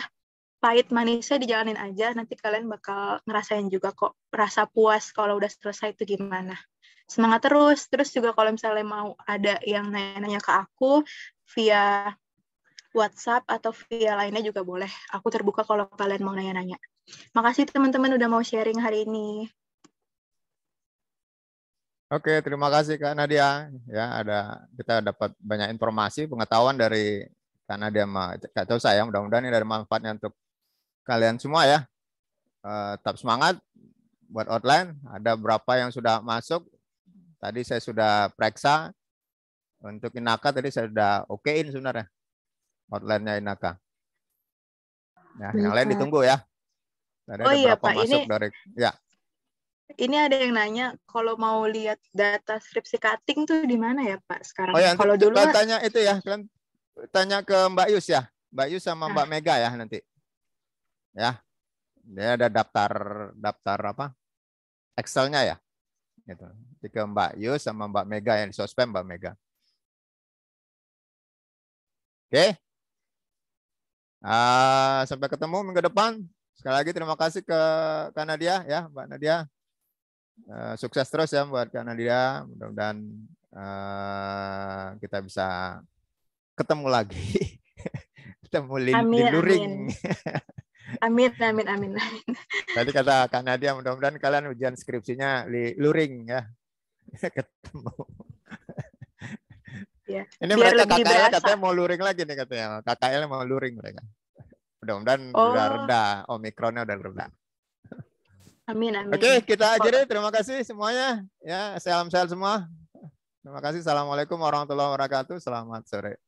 Pahit manisnya dijalanin aja, nanti kalian bakal ngerasain juga kok rasa puas kalau udah selesai itu gimana. Semangat terus juga kalau misalnya mau ada yang nanya-nanya ke aku via WhatsApp atau via lainnya juga boleh. Aku terbuka kalau kalian mau nanya-nanya. Makasih teman-teman udah mau sharing hari ini. Oke, terima kasih Kak Nadia. Ya, kita dapat banyak informasi, pengetahuan dari Kak Nadia sama Kak Chosa ya. Mudah-mudahan ini dari manfaatnya untuk kalian semua ya. Tetap semangat buat outline. Ada berapa yang sudah masuk. Tadi saya sudah periksa. Untuk Inaka tadi saya sudah okein sebenarnya. Outline-nya Inaka. Ya, yang lain ditunggu ya. Tadi ada iya berapa Pak, masuk dari ya. Ini ada yang nanya kalau mau lihat data skripsi cutting tuh di mana ya Pak sekarang? Oh ya, kalau dulu tanya itu ya, kalian tanya ke Mbak Yus ya. Mbak Yus sama Mbak Mega ya nanti. Ya. Dia ada daftar apa? Excel-nya ya. Gitu. Jadi ke Mbak Yus sama Mbak Mega yang di Sospem Mbak Mega. Oke. Sampai ketemu minggu depan. Sekali lagi terima kasih ke Kak Nadia ya, Mbak Nadia. Sukses terus ya buat Kak Nadia. Mudah-mudahan kita bisa ketemu lagi. Ketemu di luring. Amin. Tadi kata Kak Nadia, mudah-mudahan kalian ujian skripsinya luring ya. Ketemu. Ya, ini mereka KKL katanya mau luring lagi nih katanya. KKL mau luring mereka. Mudah-mudahan udah reda, Omikronnya udah reda. Amin. Oke, kita akhiri. Terima kasih semuanya. Ya, salam sehat semua. Terima kasih. Assalamualaikum warahmatullahi wabarakatuh. Selamat sore.